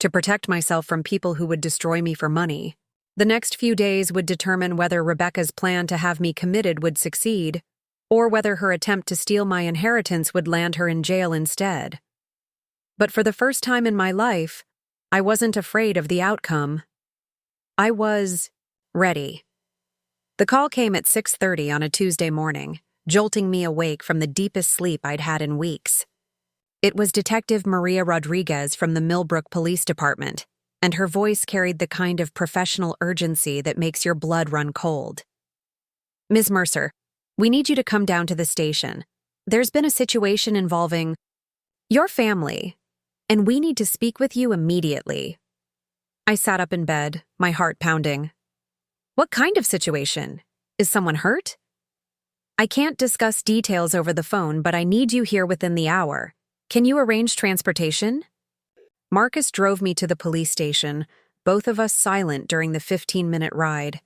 to protect myself from people who would destroy me for money. The next few days would determine whether Rebecca's plan to have me committed would succeed, or whether her attempt to steal my inheritance would land her in jail instead. But for the first time in my life, I wasn't afraid of the outcome. I was ready. The call came at 6:30 on a Tuesday morning, jolting me awake from the deepest sleep I'd had in weeks. It was Detective Maria Rodriguez from the Millbrook Police Department, and her voice carried the kind of professional urgency that makes your blood run cold. Ms. Mercer, we need you to come down to the station. There's been a situation involving your family, and we need to speak with you immediately. I sat up in bed, my heart pounding. What kind of situation? Is someone hurt? I can't discuss details over the phone, but I need you here within the hour. Can you arrange transportation? Marcus drove me to the police station, both of us silent during the 15-minute ride.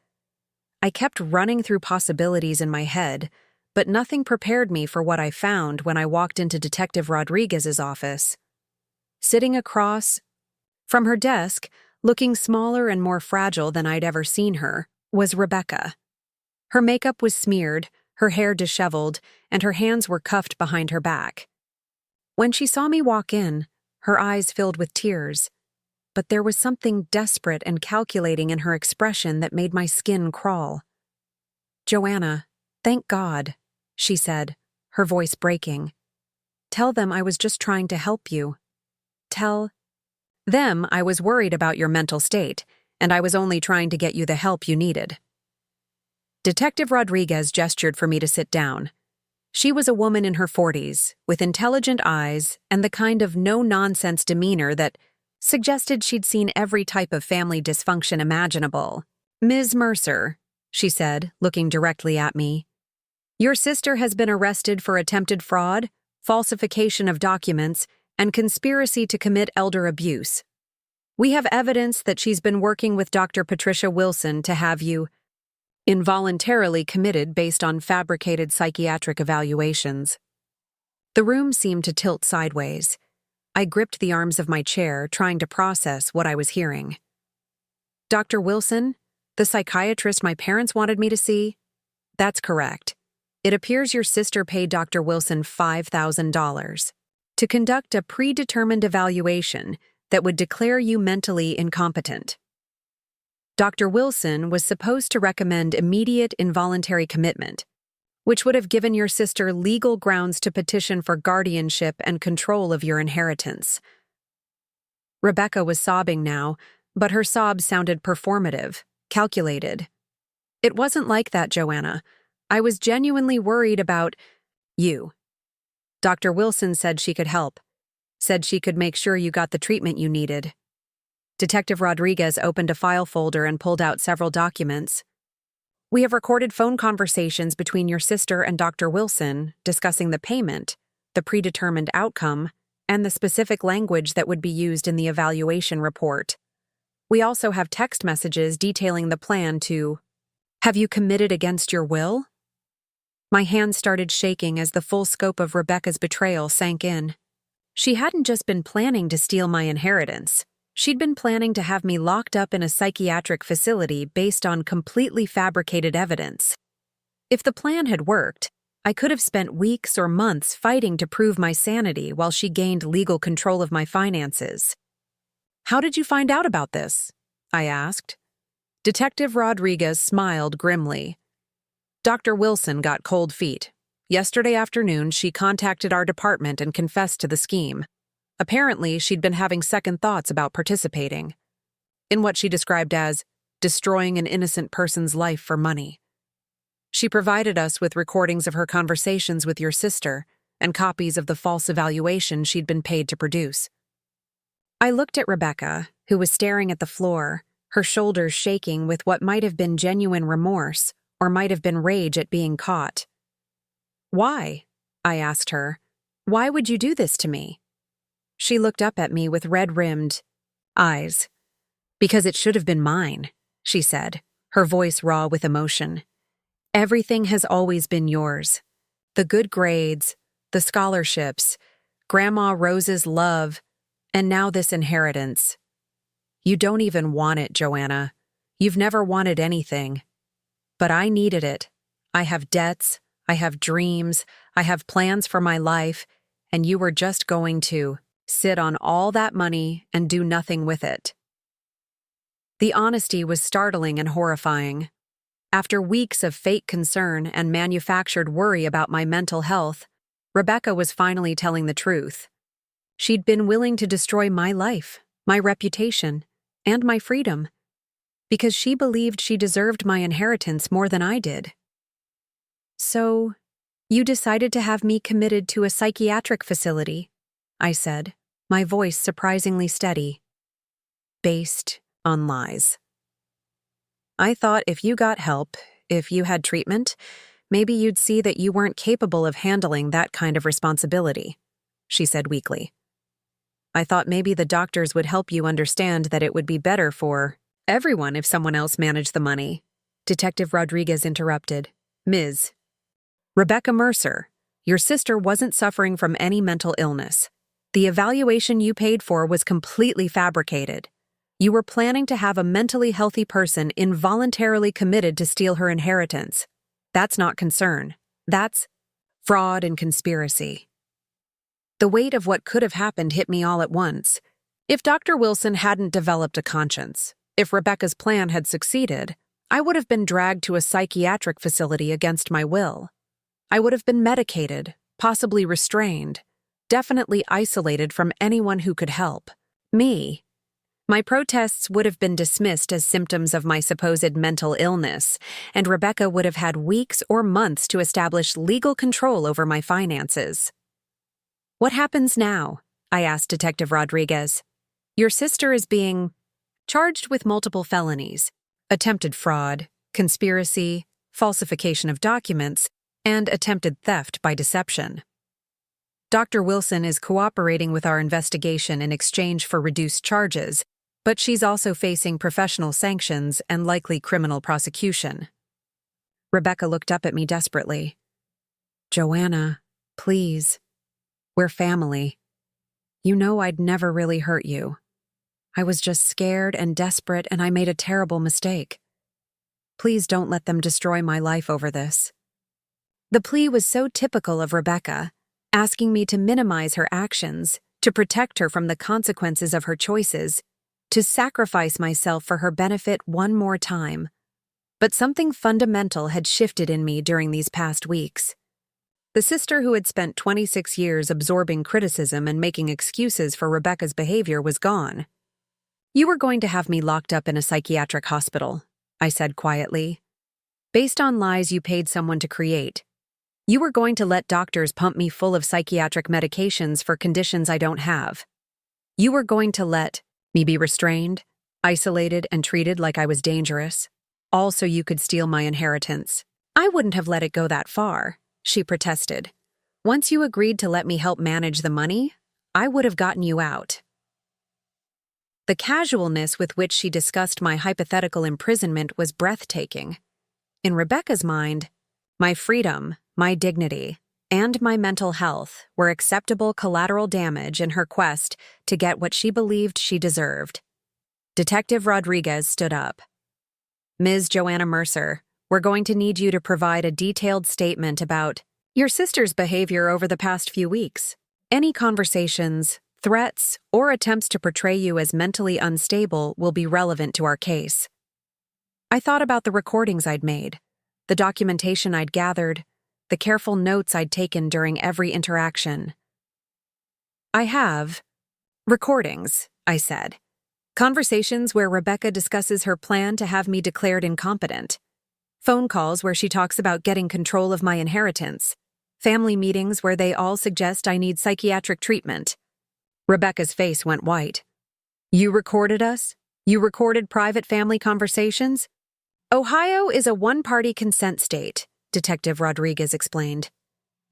I kept running through possibilities in my head, but nothing prepared me for what I found when I walked into Detective Rodriguez's office. Sitting across from her desk, looking smaller and more fragile than I'd ever seen her, was Rebecca. Her makeup was smeared, her hair disheveled, and her hands were cuffed behind her back. When she saw me walk in, her eyes filled with tears, but there was something desperate and calculating in her expression that made my skin crawl. "Joanna, thank God," she said, her voice breaking. "Tell them I was just trying to help you. Tell them I was worried about your mental state, and I was only trying to get you the help you needed." Detective Rodriguez gestured for me to sit down. She was a woman in her 40s, with intelligent eyes and the kind of no-nonsense demeanor that suggested she'd seen every type of family dysfunction imaginable. "Ms. Mercer," she said, looking directly at me, "your sister has been arrested for attempted fraud, falsification of documents, and conspiracy to commit elder abuse. We have evidence that she's been working with Dr. Patricia Wilson to have you involuntarily committed based on fabricated psychiatric evaluations." The room seemed to tilt sideways. I gripped the arms of my chair, trying to process what I was hearing. "Dr. Wilson? The psychiatrist my parents wanted me to see?" "That's correct. It appears your sister paid Dr. Wilson $5,000 to conduct a predetermined evaluation that would declare you mentally incompetent. Dr. Wilson was supposed to recommend immediate involuntary commitment, which would have given your sister legal grounds to petition for guardianship and control of your inheritance." Rebecca was sobbing now, but her sobs sounded performative, calculated. "It wasn't like that, Joanna. I was genuinely worried about you. Dr. Wilson said she could help, said she could make sure you got the treatment you needed." Detective Rodriguez opened a file folder and pulled out several documents. "We have recorded phone conversations between your sister and Dr. Wilson discussing the payment, the predetermined outcome, and the specific language that would be used in the evaluation report. We also have text messages detailing the plan to have you committed against your will?" My hands started shaking as the full scope of Rebecca's betrayal sank in. She hadn't just been planning to steal my inheritance. She'd been planning to have me locked up in a psychiatric facility based on completely fabricated evidence. If the plan had worked, I could have spent weeks or months fighting to prove my sanity while she gained legal control of my finances. "How did you find out about this?" I asked. Detective Rodriguez smiled grimly. "Dr. Wilson got cold feet. Yesterday afternoon, she contacted our department and confessed to the scheme. Apparently, she'd been having second thoughts about participating in what she described as destroying an innocent person's life for money. She provided us with recordings of her conversations with your sister and copies of the false evaluation she'd been paid to produce." I looked at Rebecca, who was staring at the floor, her shoulders shaking with what might have been genuine remorse or might have been rage at being caught. "Why?" I asked her. "Why would you do this to me?" She looked up at me with red-rimmed eyes. "Because it should have been mine," she said, her voice raw with emotion. "Everything has always been yours. The good grades, the scholarships, Grandma Rose's love, and now this inheritance. You don't even want it, Joanna. You've never wanted anything. But I needed it. I have debts, I have dreams, I have plans for my life, and you were just going to sit on all that money and do nothing with it." The honesty was startling and horrifying. After weeks of fake concern and manufactured worry about my mental health, Rebecca was finally telling the truth. She'd been willing to destroy my life, my reputation, and my freedom, because she believed she deserved my inheritance more than I did. "So, you decided to have me committed to a psychiatric facility," I said, my voice surprisingly steady. "Based on lies. I thought if you got help, if you had treatment, maybe you'd see that you weren't capable of handling that kind of responsibility," she said weakly. "I thought maybe the doctors would help you understand that it would be better for everyone if someone else managed the money." Detective Rodriguez interrupted. "Ms. Rebecca Mercer, your sister wasn't suffering from any mental illness. The evaluation you paid for was completely fabricated. You were planning to have a mentally healthy person involuntarily committed to steal her inheritance. That's not concern. That's fraud and conspiracy. The weight of what could have happened hit me all at once. If Dr. Wilson hadn't developed a conscience, if Rebecca's plan had succeeded, I would have been dragged to a psychiatric facility against my will. I would have been medicated, possibly restrained, definitely isolated from anyone who could help. Me. My protests would have been dismissed as symptoms of my supposed mental illness, and Rebecca would have had weeks or months to establish legal control over my finances. What happens now? I asked Detective Rodriguez. Your sister is being charged with multiple felonies, attempted fraud, conspiracy, falsification of documents, and attempted theft by deception. Dr. Wilson is cooperating with our investigation in exchange for reduced charges, but she's also facing professional sanctions and likely criminal prosecution. Rebecca looked up at me desperately. Joanna, please. We're family. You know I'd never really hurt you. I was just scared and desperate, and I made a terrible mistake. Please don't let them destroy my life over this. The plea was so typical of Rebecca, asking me to minimize her actions, to protect her from the consequences of her choices, to sacrifice myself for her benefit one more time. But something fundamental had shifted in me during these past weeks. The sister who had spent 26 years absorbing criticism and making excuses for Rebecca's behavior was gone. You were going to have me locked up in a psychiatric hospital, I said quietly. Based on lies you paid someone to create. You were going to let doctors pump me full of psychiatric medications for conditions I don't have. You were going to let me be restrained, isolated, and treated like I was dangerous, all so you could steal my inheritance. I wouldn't have let it go that far, she protested. Once you agreed to let me help manage the money, I would have gotten you out. The casualness with which she discussed my hypothetical imprisonment was breathtaking. In Rebecca's mind, my freedom, my dignity, and my mental health were acceptable collateral damage in her quest to get what she believed she deserved. Detective Rodriguez stood up. Ms. Joanna Mercer, we're going to need you to provide a detailed statement about your sister's behavior over the past few weeks. Any conversations, threats, or attempts to portray you as mentally unstable will be relevant to our case. I thought about the recordings I'd made, the documentation I'd gathered, the careful notes I'd taken during every interaction. I have recordings, I said. Conversations where Rebecca discusses her plan to have me declared incompetent. Phone calls where she talks about getting control of my inheritance. Family meetings where they all suggest I need psychiatric treatment. Rebecca's face went white. You recorded us? You recorded private family conversations? Ohio is a one-party consent state, Detective Rodriguez explained.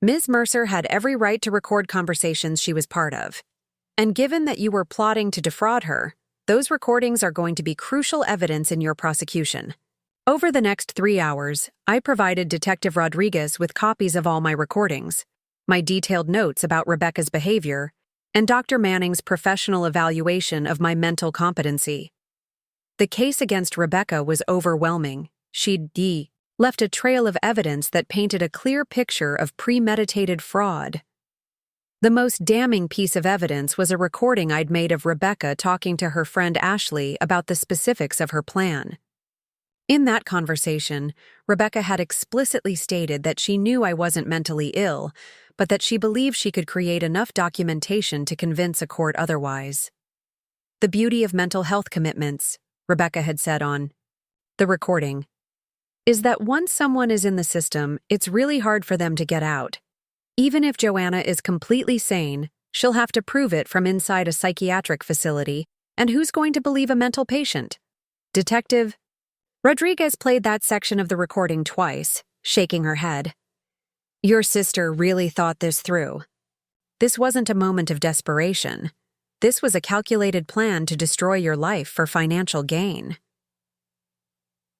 Ms. Mercer had every right to record conversations she was part of. And given that you were plotting to defraud her, those recordings are going to be crucial evidence in your prosecution. Over the next 3 hours, I provided Detective Rodriguez with copies of all my recordings, my detailed notes about Rebecca's behavior, and Dr. Manning's professional evaluation of my mental competency. The case against Rebecca was overwhelming. She'd left a trail of evidence that painted a clear picture of premeditated fraud. The most damning piece of evidence was a recording I'd made of Rebecca talking to her friend Ashley about the specifics of her plan. In that conversation, Rebecca had explicitly stated that she knew I wasn't mentally ill, but that she believed she could create enough documentation to convince a court otherwise. The beauty of mental health commitments, Rebecca had said on the recording, is that once someone is in the system, it's really hard for them to get out. Even if Joanna is completely sane, she'll have to prove it from inside a psychiatric facility, and who's going to believe a mental patient? Detective Rodriguez played that section of the recording twice, shaking her head. Your sister really thought this through. This wasn't a moment of desperation. This was a calculated plan to destroy your life for financial gain.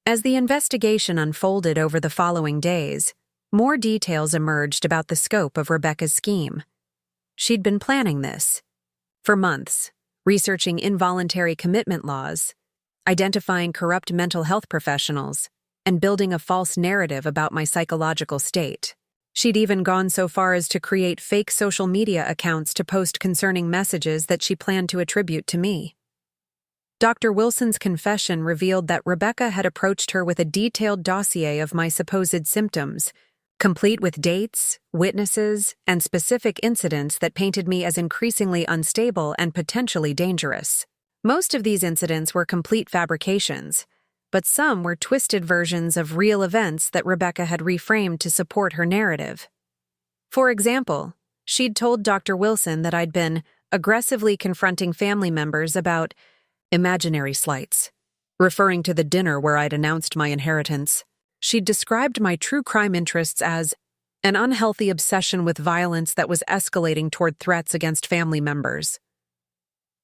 As the investigation unfolded over the following days, more details emerged about the scope of Rebecca's scheme. She'd been planning this for months, researching involuntary commitment laws, identifying corrupt mental health professionals, and building a false narrative about my psychological state. She'd even gone so far as to create fake social media accounts to post concerning messages that she planned to attribute to me. Dr. Wilson's confession revealed that Rebecca had approached her with a detailed dossier of my supposed symptoms, complete with dates, witnesses, and specific incidents that painted me as increasingly unstable and potentially dangerous. Most of these incidents were complete fabrications, but some were twisted versions of real events that Rebecca had reframed to support her narrative. For example, she'd told Dr. Wilson that I'd been aggressively confronting family members about imaginary slights, referring to the dinner where I'd announced my inheritance. She'd described my true crime interests as an unhealthy obsession with violence that was escalating toward threats against family members.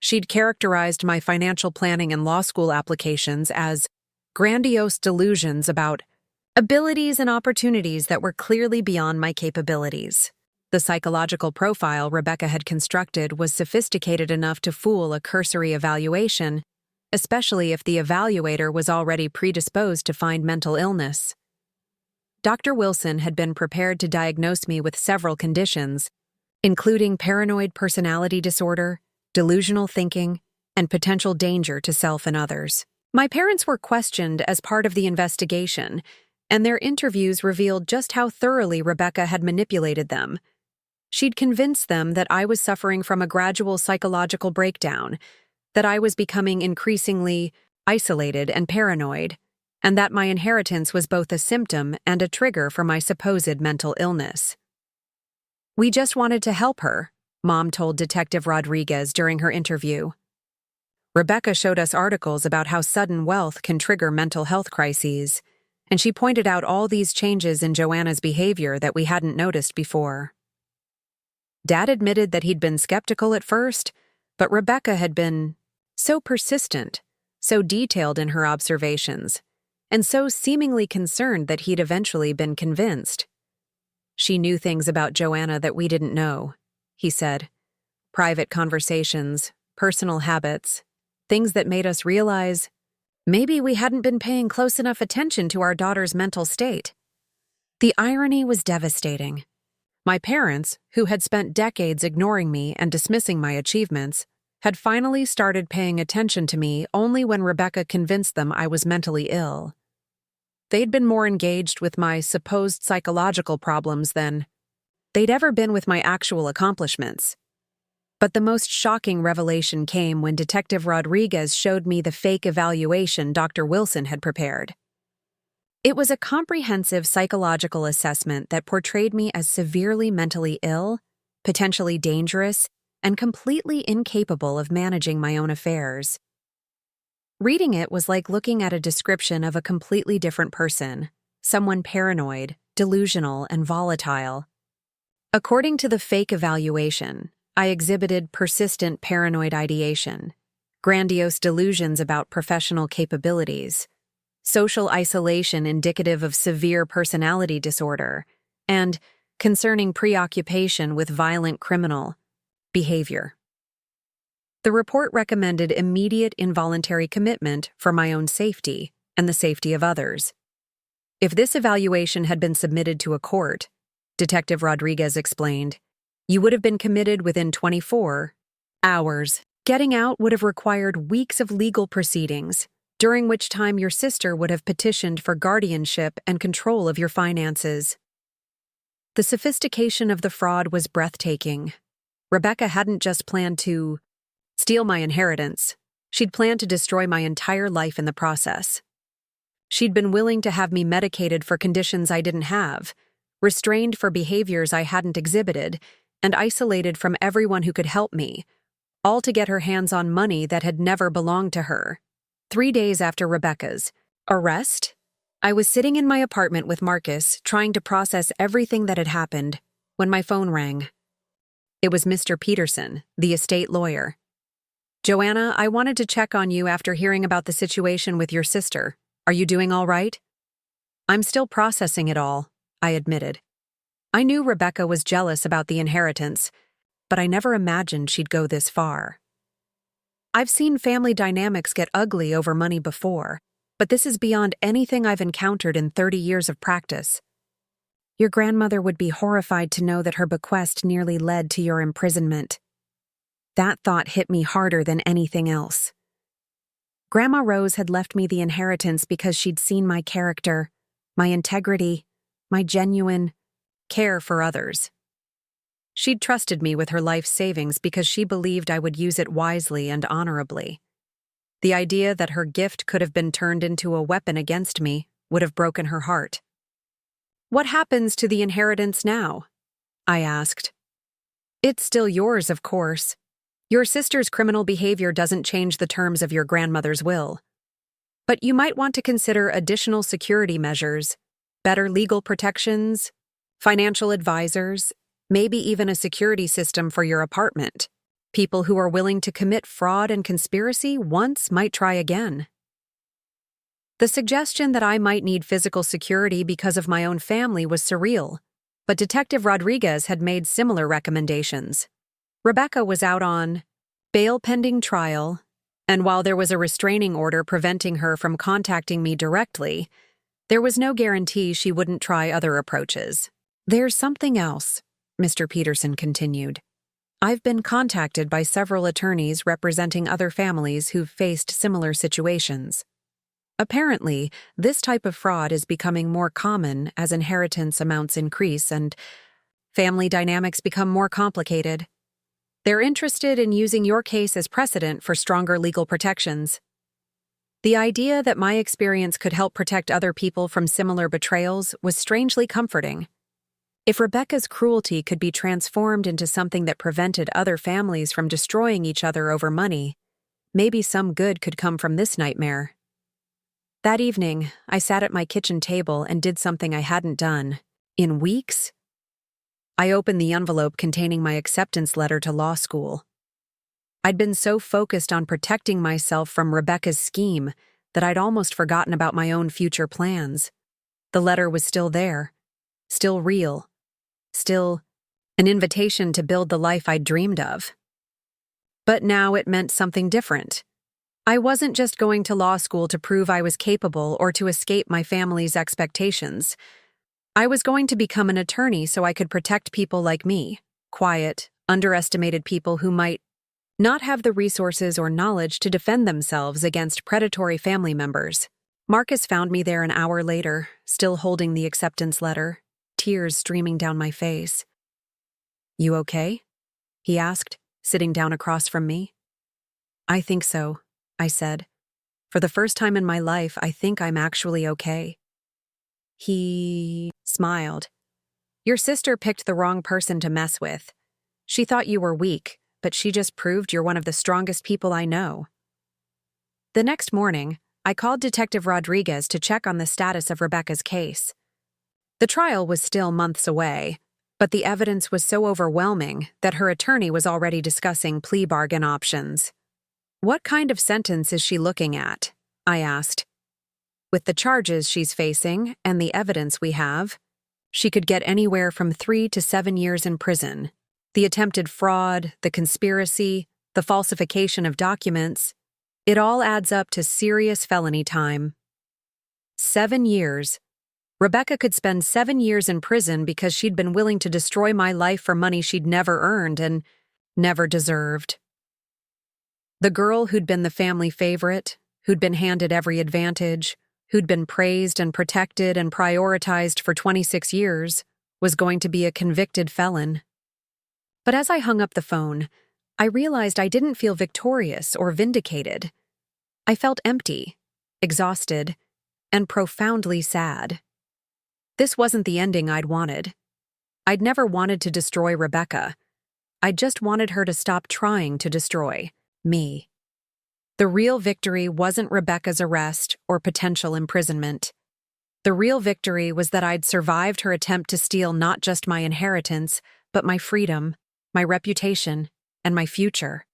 She'd characterized my financial planning and law school applications as grandiose delusions about abilities and opportunities that were clearly beyond my capabilities. The psychological profile Rebecca had constructed was sophisticated enough to fool a cursory evaluation, especially if the evaluator was already predisposed to find mental illness. Dr. Wilson had been prepared to diagnose me with several conditions, including paranoid personality disorder, delusional thinking, and potential danger to self and others. My parents were questioned as part of the investigation, and their interviews revealed just how thoroughly Rebecca had manipulated them. She'd convinced them that I was suffering from a gradual psychological breakdown, that I was becoming increasingly isolated and paranoid, and that my inheritance was both a symptom and a trigger for my supposed mental illness. "We just wanted to help her," Mom told Detective Rodriguez during her interview. Rebecca showed us articles about how sudden wealth can trigger mental health crises, and she pointed out all these changes in Joanna's behavior that we hadn't noticed before. Dad admitted that he'd been skeptical at first, but Rebecca had been so persistent, so detailed in her observations, and so seemingly concerned that he'd eventually been convinced. "She knew things about Joanna that we didn't know," he said. "Private conversations, personal habits, things that made us realize maybe we hadn't been paying close enough attention to our daughter's mental state." The irony was devastating. My parents, who had spent decades ignoring me and dismissing my achievements, had finally started paying attention to me only when Rebecca convinced them I was mentally ill. They'd been more engaged with my supposed psychological problems than they'd ever been with my actual accomplishments. But the most shocking revelation came when Detective Rodriguez showed me the fake evaluation Dr. Wilson had prepared. It was a comprehensive psychological assessment that portrayed me as severely mentally ill, potentially dangerous, and completely incapable of managing my own affairs. Reading it was like looking at a description of a completely different person, someone paranoid, delusional, and volatile. According to the fake evaluation, I exhibited persistent paranoid ideation, grandiose delusions about professional capabilities, social isolation indicative of severe personality disorder, and concerning preoccupation with violent criminal behavior. The report recommended immediate involuntary commitment for my own safety and the safety of others. If this evaluation had been submitted to a court, Detective Rodriguez explained, you would have been committed within 24 hours. Getting out would have required weeks of legal proceedings, during which time your sister would have petitioned for guardianship and control of your finances. The sophistication of the fraud was breathtaking. Rebecca hadn't just planned to steal my inheritance. She'd planned to destroy my entire life in the process. She'd been willing to have me medicated for conditions I didn't have, restrained for behaviors I hadn't exhibited, and isolated from everyone who could help me, all to get her hands on money that had never belonged to her. 3 days after Rebecca's arrest, I was sitting in my apartment with Marcus, trying to process everything that had happened, when my phone rang. It was Mr. Peterson, the estate lawyer. "Joanna, I wanted to check on you after hearing about the situation with your sister. Are you doing all right?" "I'm still processing it all," I admitted. I knew Rebecca was jealous about the inheritance, but I never imagined she'd go this far. I've seen family dynamics get ugly over money before, but this is beyond anything I've encountered in 30 years of practice. Your grandmother would be horrified to know that her bequest nearly led to your imprisonment. That thought hit me harder than anything else. Grandma Rose had left me the inheritance because she'd seen my character, my integrity, my genuine care for others. She'd trusted me with her life savings because she believed I would use it wisely and honorably. The idea that her gift could have been turned into a weapon against me would have broken her heart. What happens to the inheritance now? I asked. It's still yours, of course. Your sister's criminal behavior doesn't change the terms of your grandmother's will. But you might want to consider additional security measures, better legal protections, financial advisors, maybe even a security system for your apartment. People who are willing to commit fraud and conspiracy once might try again. The suggestion that I might need physical security because of my own family was surreal, but Detective Rodriguez had made similar recommendations. Rebecca was out on bail pending trial, and while there was a restraining order preventing her from contacting me directly, there was no guarantee she wouldn't try other approaches. There's something else, Mr. Peterson continued. I've been contacted by several attorneys representing other families who've faced similar situations. Apparently, this type of fraud is becoming more common as inheritance amounts increase and family dynamics become more complicated. They're interested in using your case as precedent for stronger legal protections. The idea that my experience could help protect other people from similar betrayals was strangely comforting. If Rebecca's cruelty could be transformed into something that prevented other families from destroying each other over money, maybe some good could come from this nightmare. That evening, I sat at my kitchen table and did something I hadn't done in weeks. I opened the envelope containing my acceptance letter to law school. I'd been so focused on protecting myself from Rebecca's scheme that I'd almost forgotten about my own future plans. The letter was still there, still real, still an invitation to build the life I'd dreamed of. But now it meant something different. I wasn't just going to law school to prove I was capable or to escape my family's expectations. I was going to become an attorney so I could protect people like me, quiet, underestimated people who might not have the resources or knowledge to defend themselves against predatory family members. Marcus found me there an hour later, still holding the acceptance letter, tears streaming down my face. "You okay?" he asked, sitting down across from me. "I think so," I said. "For the first time in my life, I think I'm actually okay." He smiled. "Your sister picked the wrong person to mess with. She thought you were weak, but she just proved you're one of the strongest people I know." The next morning, I called Detective Rodriguez to check on the status of Rebecca's case. The trial was still months away, but the evidence was so overwhelming that her attorney was already discussing plea bargain options. "What kind of sentence is she looking at?" I asked. "With the charges she's facing and the evidence we have, she could get anywhere from 3 to 7 years in prison. The attempted fraud, the conspiracy, the falsification of documents, it all adds up to serious felony time. 7 years. Rebecca could spend 7 years in prison because she'd been willing to destroy my life for money she'd never earned and never deserved. The girl who'd been the family favorite, who'd been handed every advantage, who'd been praised and protected and prioritized for 26 years, was going to be a convicted felon." But as I hung up the phone, I realized I didn't feel victorious or vindicated. I felt empty, exhausted, and profoundly sad. This wasn't the ending I'd wanted. I'd never wanted to destroy Rebecca. I just wanted her to stop trying to destroy me. The real victory wasn't Rebecca's arrest or potential imprisonment. The real victory was that I'd survived her attempt to steal not just my inheritance, but my freedom, my reputation, and my future.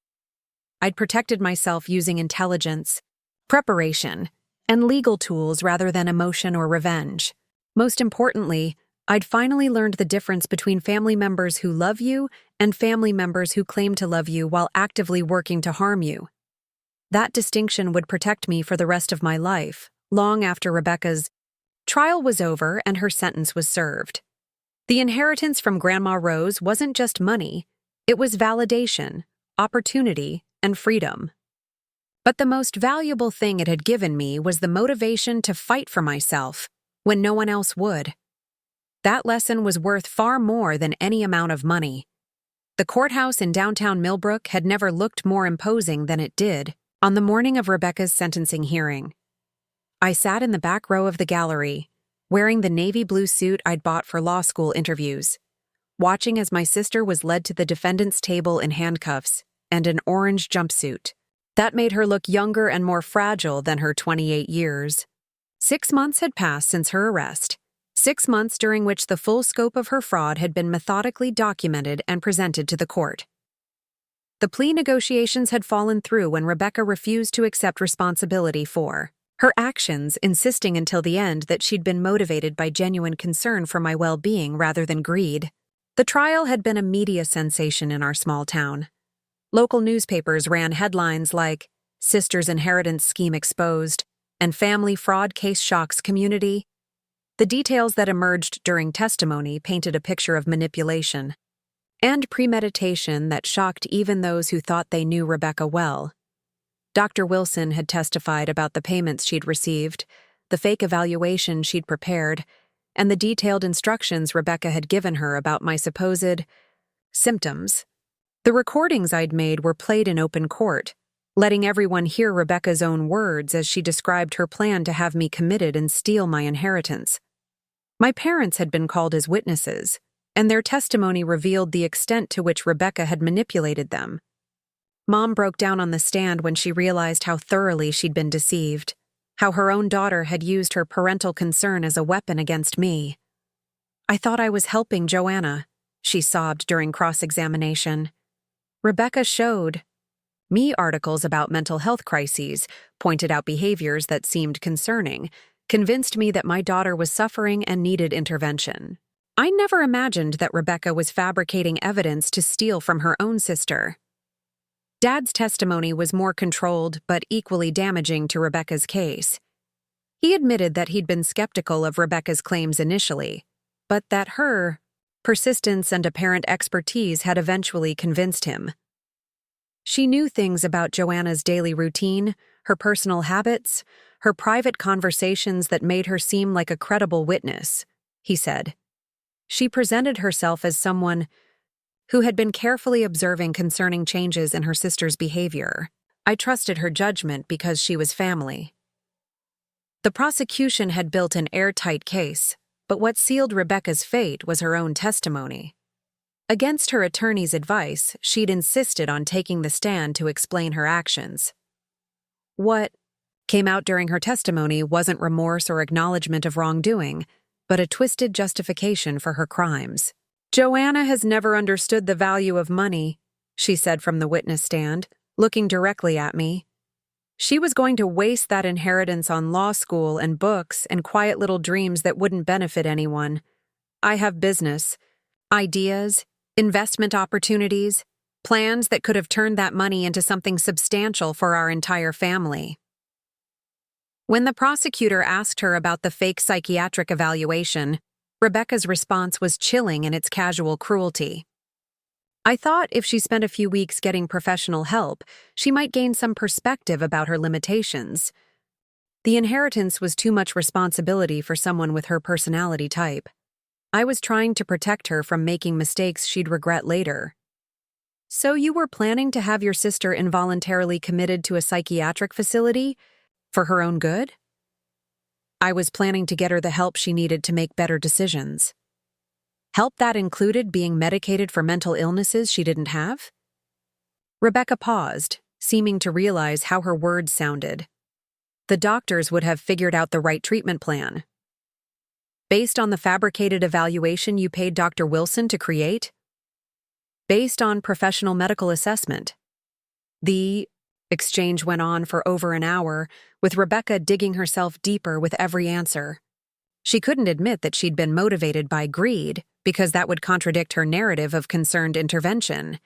I'd protected myself using intelligence, preparation, and legal tools rather than emotion or revenge. Most importantly, I'd finally learned the difference between family members who love you and family members who claim to love you while actively working to harm you. That distinction would protect me for the rest of my life, long after Rebecca's trial was over and her sentence was served. The inheritance from Grandma Rose wasn't just money, it was validation, opportunity, and freedom. But the most valuable thing it had given me was the motivation to fight for myself when no one else would. That lesson was worth far more than any amount of money. The courthouse in downtown Millbrook had never looked more imposing than it did on the morning of Rebecca's sentencing hearing. I sat in the back row of the gallery, wearing the navy blue suit I'd bought for law school interviews, watching as my sister was led to the defendant's table in handcuffs and an orange jumpsuit. That made her look younger and more fragile than her 28 years. 6 months had passed since her arrest, 6 months during which the full scope of her fraud had been methodically documented and presented to the court. The plea negotiations had fallen through when Rebecca refused to accept responsibility for her actions, insisting until the end that she'd been motivated by genuine concern for my well-being rather than greed. The trial had been a media sensation in our small town. Local newspapers ran headlines like, "Sister's Inheritance Scheme Exposed," and "Family Fraud Case Shocks Community." The details that emerged during testimony painted a picture of manipulation and premeditation that shocked even those who thought they knew Rebecca well. Dr. Wilson had testified about the payments she'd received, the fake evaluation she'd prepared, and the detailed instructions Rebecca had given her about my supposed symptoms. The recordings I'd made were played in open court, letting everyone hear Rebecca's own words as she described her plan to have me committed and steal my inheritance. My parents had been called as witnesses, and their testimony revealed the extent to which Rebecca had manipulated them. Mom broke down on the stand when she realized how thoroughly she'd been deceived, how her own daughter had used her parental concern as a weapon against me. "I thought I was helping Joanna," she sobbed during cross-examination. "Rebecca showed me articles about mental health crises, pointed out behaviors that seemed concerning, convinced me that my daughter was suffering and needed intervention. I never imagined that Rebecca was fabricating evidence to steal from her own sister." Dad's testimony was more controlled but equally damaging to Rebecca's case. He admitted that he'd been skeptical of Rebecca's claims initially, but that her persistence and apparent expertise had eventually convinced him. She knew things about Joanna's daily routine, her personal habits, her private conversations that made her seem like a credible witness, he said. She presented herself as someone who had been carefully observing concerning changes in her sister's behavior. I trusted her judgment because she was family. The prosecution had built an airtight case, but what sealed Rebecca's fate was her own testimony. Against her attorney's advice, she'd insisted on taking the stand to explain her actions. What came out during her testimony wasn't remorse or acknowledgement of wrongdoing, but a twisted justification for her crimes. "Joanna has never understood the value of money," she said from the witness stand, looking directly at me. "She was going to waste that inheritance on law school and books and quiet little dreams that wouldn't benefit anyone. I have business, ideas, investment opportunities, plans that could have turned that money into something substantial for our entire family." When the prosecutor asked her about the fake psychiatric evaluation, Rebecca's response was chilling in its casual cruelty. "I thought if she spent a few weeks getting professional help, she might gain some perspective about her limitations. The inheritance was too much responsibility for someone with her personality type. I was trying to protect her from making mistakes she'd regret later." "So you were planning to have your sister involuntarily committed to a psychiatric facility for her own good?" "I was planning to get her the help she needed to make better decisions." "Help that included being medicated for mental illnesses she didn't have?" Rebecca paused, seeming to realize how her words sounded. "The doctors would have figured out the right treatment plan." "Based on the fabricated evaluation you paid Dr. Wilson to create?" "Based on professional medical assessment." The exchange went on for over an hour, with Rebecca digging herself deeper with every answer. She couldn't admit that she'd been motivated by greed, because that would contradict her narrative of concerned intervention.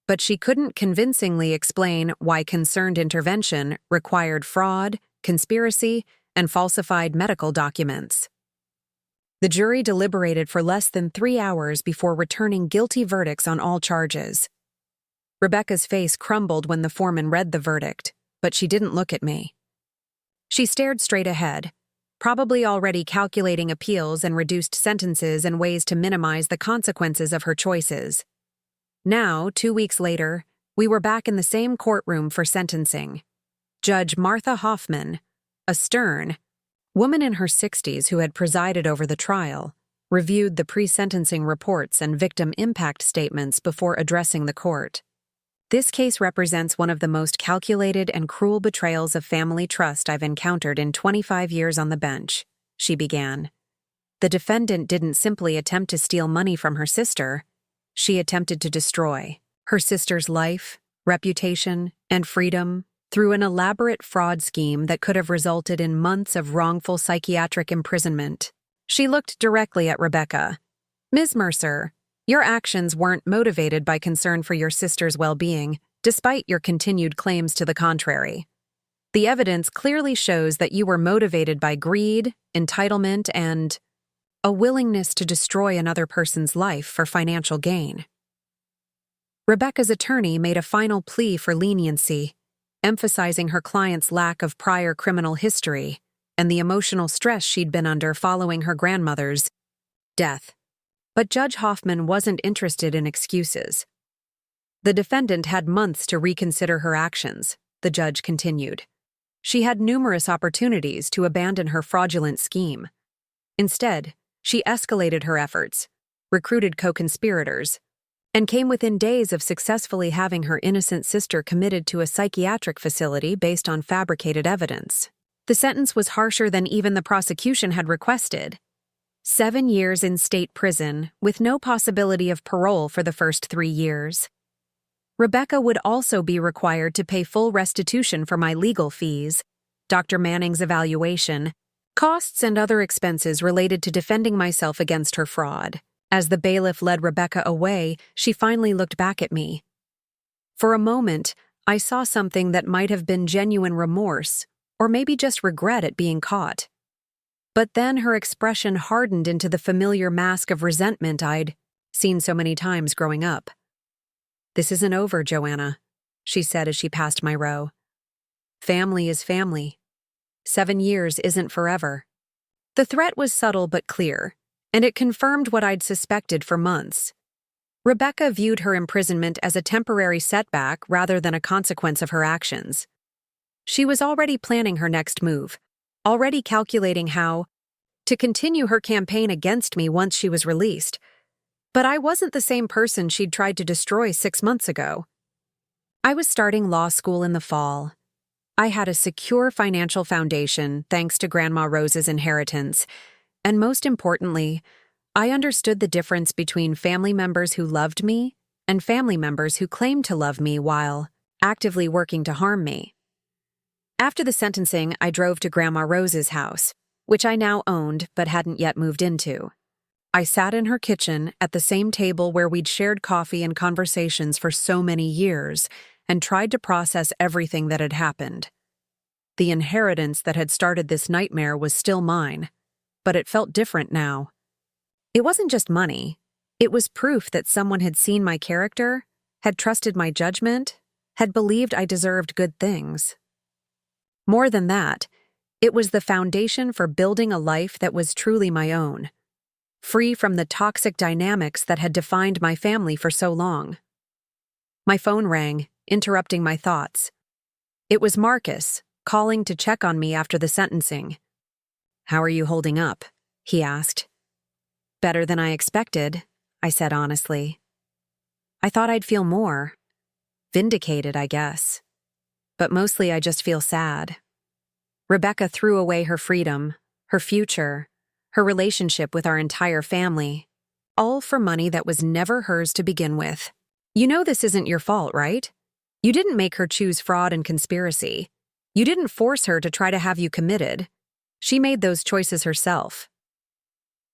But she couldn't convincingly explain why concerned intervention required fraud, conspiracy, and falsified medical documents. The jury deliberated for less than 3 hours before returning guilty verdicts on all charges. Rebecca's face crumbled when the foreman read the verdict, but she didn't look at me. She stared straight ahead, probably already calculating appeals and reduced sentences and ways to minimize the consequences of her choices. Now, 2 weeks later, we were back in the same courtroom for sentencing. Judge Martha Hoffman, a stern woman in her 60s who had presided over the trial, reviewed the pre-sentencing reports and victim impact statements before addressing the court. This case represents one of the most calculated and cruel betrayals of family trust I've encountered in 25 years on the bench, she began. The defendant didn't simply attempt to steal money from her sister. She attempted to destroy her sister's life, reputation, and freedom through an elaborate fraud scheme that could have resulted in months of wrongful psychiatric imprisonment. She looked directly at Rebecca. "Ms. Mercer, your actions weren't motivated by concern for your sister's well-being, despite your continued claims to the contrary. The evidence clearly shows that you were motivated by greed, entitlement, and a willingness to destroy another person's life for financial gain." Rebecca's attorney made a final plea for leniency, emphasizing her client's lack of prior criminal history and the emotional stress she'd been under following her grandmother's death. But Judge Hoffman wasn't interested in excuses. The defendant had months to reconsider her actions, the judge continued. She had numerous opportunities to abandon her fraudulent scheme. Instead, she escalated her efforts, recruited co-conspirators, and came within days of successfully having her innocent sister committed to a psychiatric facility based on fabricated evidence. The sentence was harsher than even the prosecution had requested. 7 years in state prison, with no possibility of parole for the first 3 years. Rebecca would also be required to pay full restitution for my legal fees, Dr. Manning's evaluation, costs and other expenses related to defending myself against her fraud. As the bailiff led Rebecca away, she finally looked back at me. For a moment, I saw something that might have been genuine remorse, or maybe just regret at being caught. But then her expression hardened into the familiar mask of resentment I'd seen so many times growing up. "This isn't over, Joanna," she said as she passed my row. "Family is family. 7 years isn't forever." The threat was subtle but clear, and it confirmed what I'd suspected for months. Rebecca viewed her imprisonment as a temporary setback rather than a consequence of her actions. She was already planning her next move, already calculating how to continue her campaign against me once she was released. But I wasn't the same person she'd tried to destroy 6 months ago. I was starting law school in the fall. I had a secure financial foundation thanks to Grandma Rose's inheritance, and most importantly, I understood the difference between family members who loved me and family members who claimed to love me while actively working to harm me. After the sentencing, I drove to Grandma Rose's house, which I now owned but hadn't yet moved into. I sat in her kitchen at the same table where we'd shared coffee and conversations for so many years and tried to process everything that had happened. The inheritance that had started this nightmare was still mine, but it felt different now. It wasn't just money. It was proof that someone had seen my character, had trusted my judgment, had believed I deserved good things. More than that, it was the foundation for building a life that was truly my own, free from the toxic dynamics that had defined my family for so long. My phone rang, interrupting my thoughts. It was Marcus, calling to check on me after the sentencing. "How are you holding up?" he asked. "Better than I expected," I said honestly. "I thought I'd feel more. Vindicated, I guess. But mostly I just feel sad." Rebecca threw away her freedom, her future, her relationship with our entire family, all for money that was never hers to begin with. "You know this isn't your fault, right? You didn't make her choose fraud and conspiracy. You didn't force her to try to have you committed. She made those choices herself,"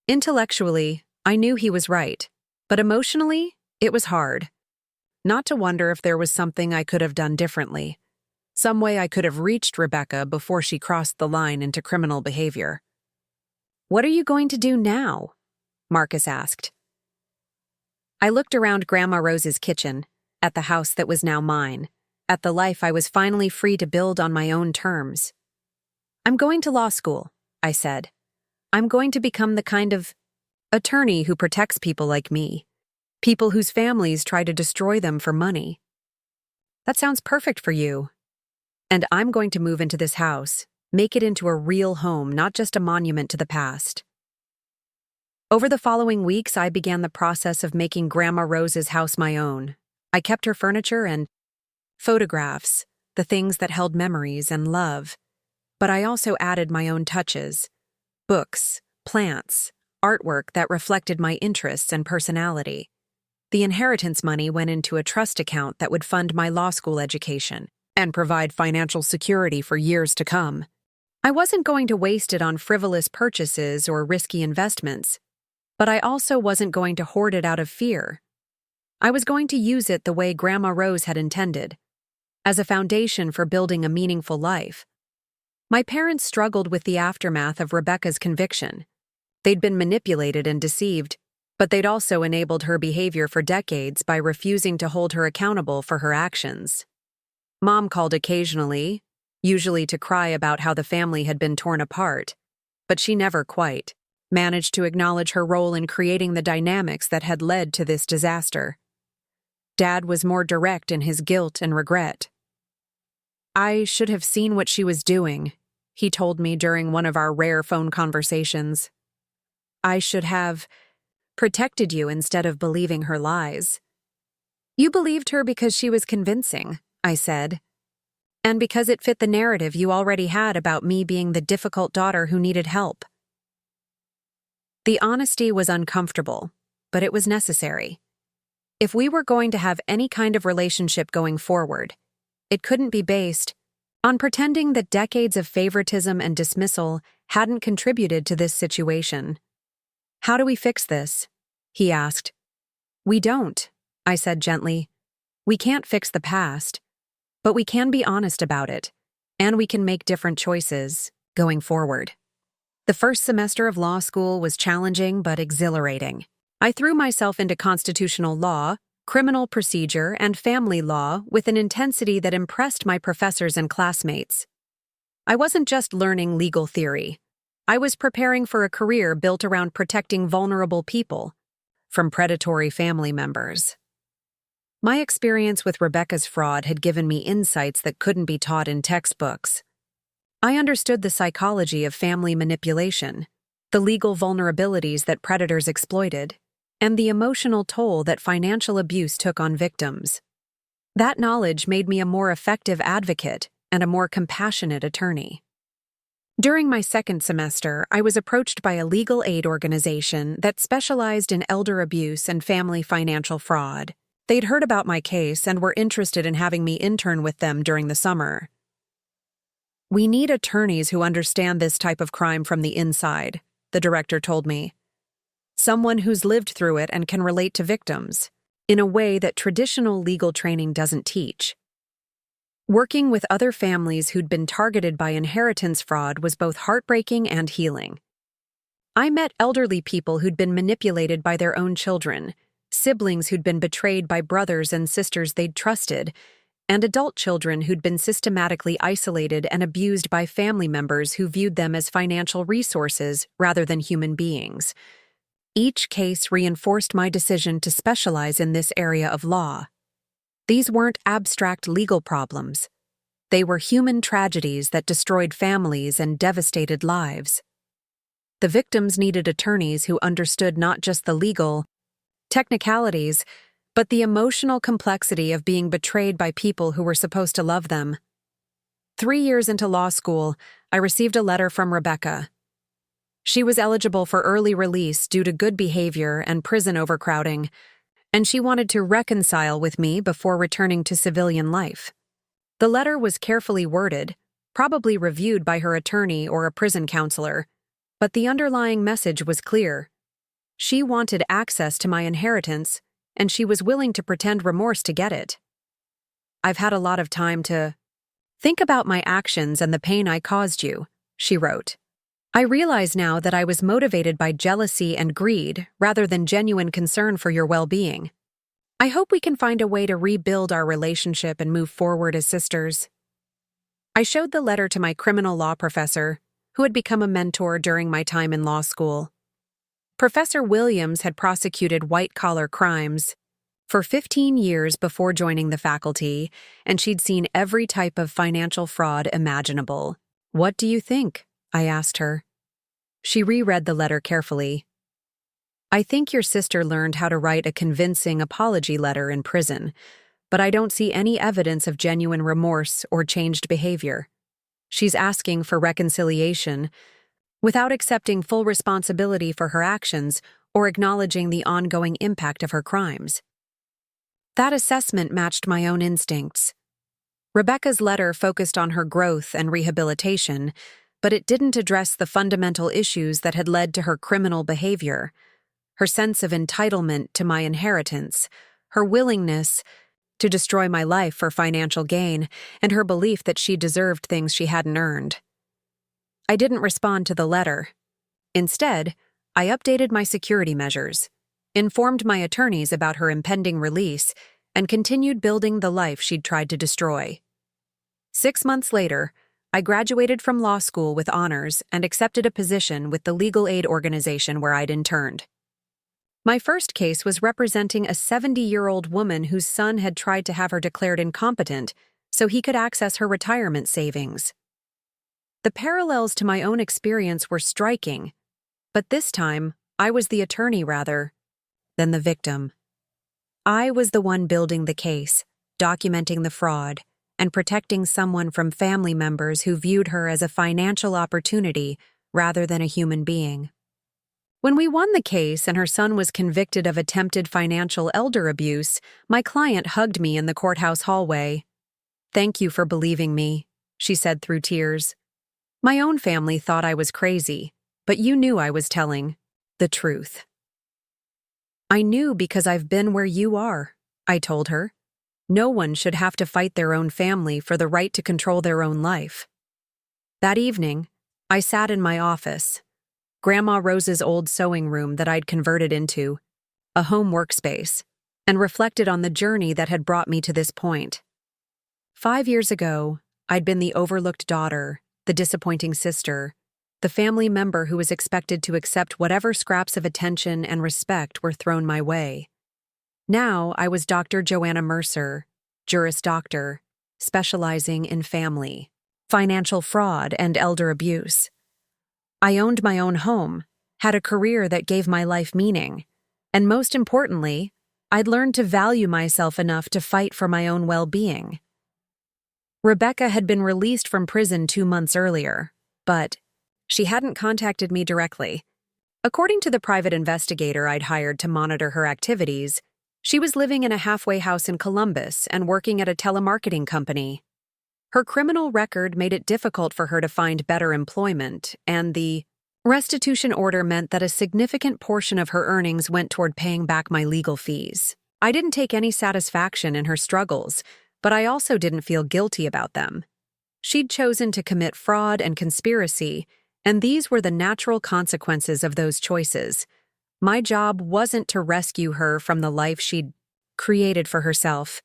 Intellectually, I knew he was right, but emotionally, it was hard. Not to wonder if there was something I could have done differently. Some way I could have reached Rebecca before she crossed the line into criminal behavior. "What are you going to do now?" Marcus asked. I looked around Grandma Rose's kitchen, at the house that was now mine, at the life I was finally free to build on my own terms. "I'm going to law school," I said. "I'm going to become the kind of attorney who protects people like me, people whose families try to destroy them for money." "That sounds perfect for you. And I'm going to move into this house, make it into a real home, not just a monument to the past." Over the following weeks, I began the process of making Grandma Rose's house my own. I kept her furniture and photographs, the things that held memories and love. But I also added my own touches: books, plants, artwork that reflected my interests and personality. The inheritance money went into a trust account that would fund my law school education and provide financial security for years to come. I wasn't going to waste it on frivolous purchases or risky investments, but I also wasn't going to hoard it out of fear. I was going to use it the way Grandma Rose had intended, as a foundation for building a meaningful life. My parents struggled with the aftermath of Rebecca's conviction. They'd been manipulated and deceived, but they'd also enabled her behavior for decades by refusing to hold her accountable for her actions. Mom called occasionally, usually to cry about how the family had been torn apart, but she never quite managed to acknowledge her role in creating the dynamics that had led to this disaster. Dad was more direct in his guilt and regret. "I should have seen what she was doing," he told me during one of our rare phone conversations. "I should have protected you instead of believing her lies." "You believed her because she was convincing," I said, "and because it fit the narrative you already had about me being the difficult daughter who needed help." The honesty was uncomfortable, but it was necessary. If we were going to have any kind of relationship going forward, it couldn't be based on pretending that decades of favoritism and dismissal hadn't contributed to this situation. "How do we fix this?" he asked. "We don't," I said gently. "We can't fix the past, but we can be honest about it, and we can make different choices going forward." The first semester of law school was challenging but exhilarating. I threw myself into constitutional law, criminal procedure, and family law with an intensity that impressed my professors and classmates. I wasn't just learning legal theory. I was preparing for a career built around protecting vulnerable people from predatory family members. My experience with Rebecca's fraud had given me insights that couldn't be taught in textbooks. I understood the psychology of family manipulation, the legal vulnerabilities that predators exploited, and the emotional toll that financial abuse took on victims. That knowledge made me a more effective advocate and a more compassionate attorney. During my second semester, I was approached by a legal aid organization that specialized in elder abuse and family financial fraud. They'd heard about my case and were interested in having me intern with them during the summer. "We need attorneys who understand this type of crime from the inside," the director told me. "Someone who's lived through it and can relate to victims in a way that traditional legal training doesn't teach." Working with other families who'd been targeted by inheritance fraud was both heartbreaking and healing. I met elderly people who'd been manipulated by their own children, siblings who'd been betrayed by brothers and sisters they'd trusted, and adult children who'd been systematically isolated and abused by family members who viewed them as financial resources rather than human beings. Each case reinforced my decision to specialize in this area of law. These weren't abstract legal problems. They were human tragedies that destroyed families and devastated lives. The victims needed attorneys who understood not just the legal technicalities, but the emotional complexity of being betrayed by people who were supposed to love them. 3 years into law school, I received a letter from Rebecca. She was eligible for early release due to good behavior and prison overcrowding, and she wanted to reconcile with me before returning to civilian life. The letter was carefully worded, probably reviewed by her attorney or a prison counselor, but the underlying message was clear: She wanted access to my inheritance, and she was willing to pretend remorse to get it. I've had a lot of time to think about my actions and the pain I caused you, she wrote. I realize now that I was motivated by jealousy and greed rather than genuine concern for your well-being. I hope we can find a way to rebuild our relationship and move forward as sisters. I showed the letter to my criminal law professor, who had become a mentor during my time in law school. Professor Williams had prosecuted white-collar crimes for 15 years before joining the faculty, and she'd seen every type of financial fraud imaginable. "What do you think?" I asked her. She reread the letter carefully. "I think your sister learned how to write a convincing apology letter in prison, but I don't see any evidence of genuine remorse or changed behavior. She's asking for reconciliation without accepting full responsibility for her actions or acknowledging the ongoing impact of her crimes." That assessment matched my own instincts. Rebecca's letter focused on her growth and rehabilitation, but it didn't address the fundamental issues that had led to her criminal behavior: her sense of entitlement to my inheritance, her willingness to destroy my life for financial gain, and her belief that she deserved things she hadn't earned. I didn't respond to the letter. Instead, I updated my security measures, informed my attorneys about her impending release, and continued building the life she'd tried to destroy. 6 months later, I graduated from law school with honors and accepted a position with the legal aid organization where I'd interned. My first case was representing a 70-year-old woman whose son had tried to have her declared incompetent so he could access her retirement savings. The parallels to my own experience were striking, but this time I was the attorney rather than the victim. I was the one building the case, documenting the fraud, and protecting someone from family members who viewed her as a financial opportunity rather than a human being. When we won the case and her son was convicted of attempted financial elder abuse, my client hugged me in the courthouse hallway. "Thank you for believing me," she said through tears. "My own family thought I was crazy, but you knew I was telling the truth." "I knew because I've been where you are," I told her. "No one should have to fight their own family for the right to control their own life." That evening, I sat in my office, Grandma Rose's old sewing room that I'd converted into a home workspace, and reflected on the journey that had brought me to this point. 5 years ago, I'd been the overlooked daughter, the disappointing sister, the family member who was expected to accept whatever scraps of attention and respect were thrown my way. Now I was Dr. Joanna Mercer, Juris Doctor, specializing in family, financial fraud, and elder abuse. I owned my own home, had a career that gave my life meaning, and most importantly, I'd learned to value myself enough to fight for my own well-being. Rebecca had been released from prison 2 months earlier, but she hadn't contacted me directly. According to the private investigator I'd hired to monitor her activities, she was living in a halfway house in Columbus and working at a telemarketing company. Her criminal record made it difficult for her to find better employment, and the restitution order meant that a significant portion of her earnings went toward paying back my legal fees. I didn't take any satisfaction in her struggles, but I also didn't feel guilty about them. She'd chosen to commit fraud and conspiracy, and these were the natural consequences of those choices. My job wasn't to rescue her from the life she'd created for herself.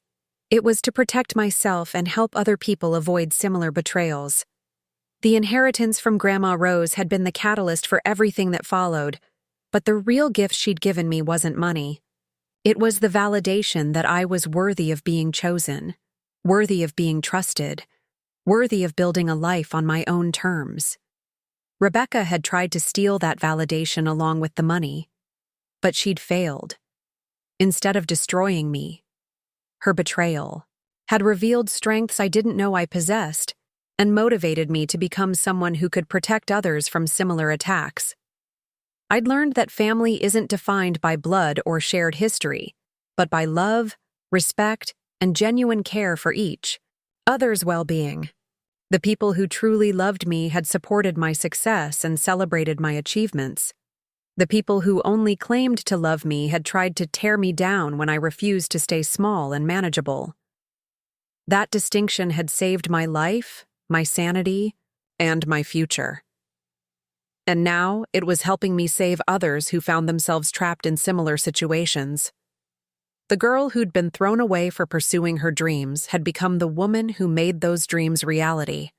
It was to protect myself and help other people avoid similar betrayals. The inheritance from Grandma Rose had been the catalyst for everything that followed, but the real gift she'd given me wasn't money. It was the validation that I was worthy of being chosen, worthy of being trusted, worthy of building a life on my own terms. Rebecca had tried to steal that validation along with the money, but she'd failed. Instead of destroying me, her betrayal had revealed strengths I didn't know I possessed and motivated me to become someone who could protect others from similar attacks. I'd learned that family isn't defined by blood or shared history, but by love, respect, and genuine care for each other's well-being. The people who truly loved me had supported my success and celebrated my achievements. The people who only claimed to love me had tried to tear me down when I refused to stay small and manageable. That distinction had saved my life, my sanity, and my future. And now it was helping me save others who found themselves trapped in similar situations. The girl who'd been thrown away for pursuing her dreams had become the woman who made those dreams reality.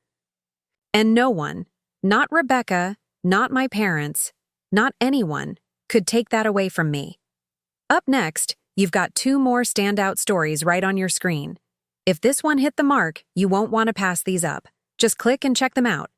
And no one, not Rebecca, not my parents, not anyone, could take that away from me. Up next, you've got 2 more standout stories right on your screen. If this one hit the mark, you won't want to pass these up. Just click and check them out.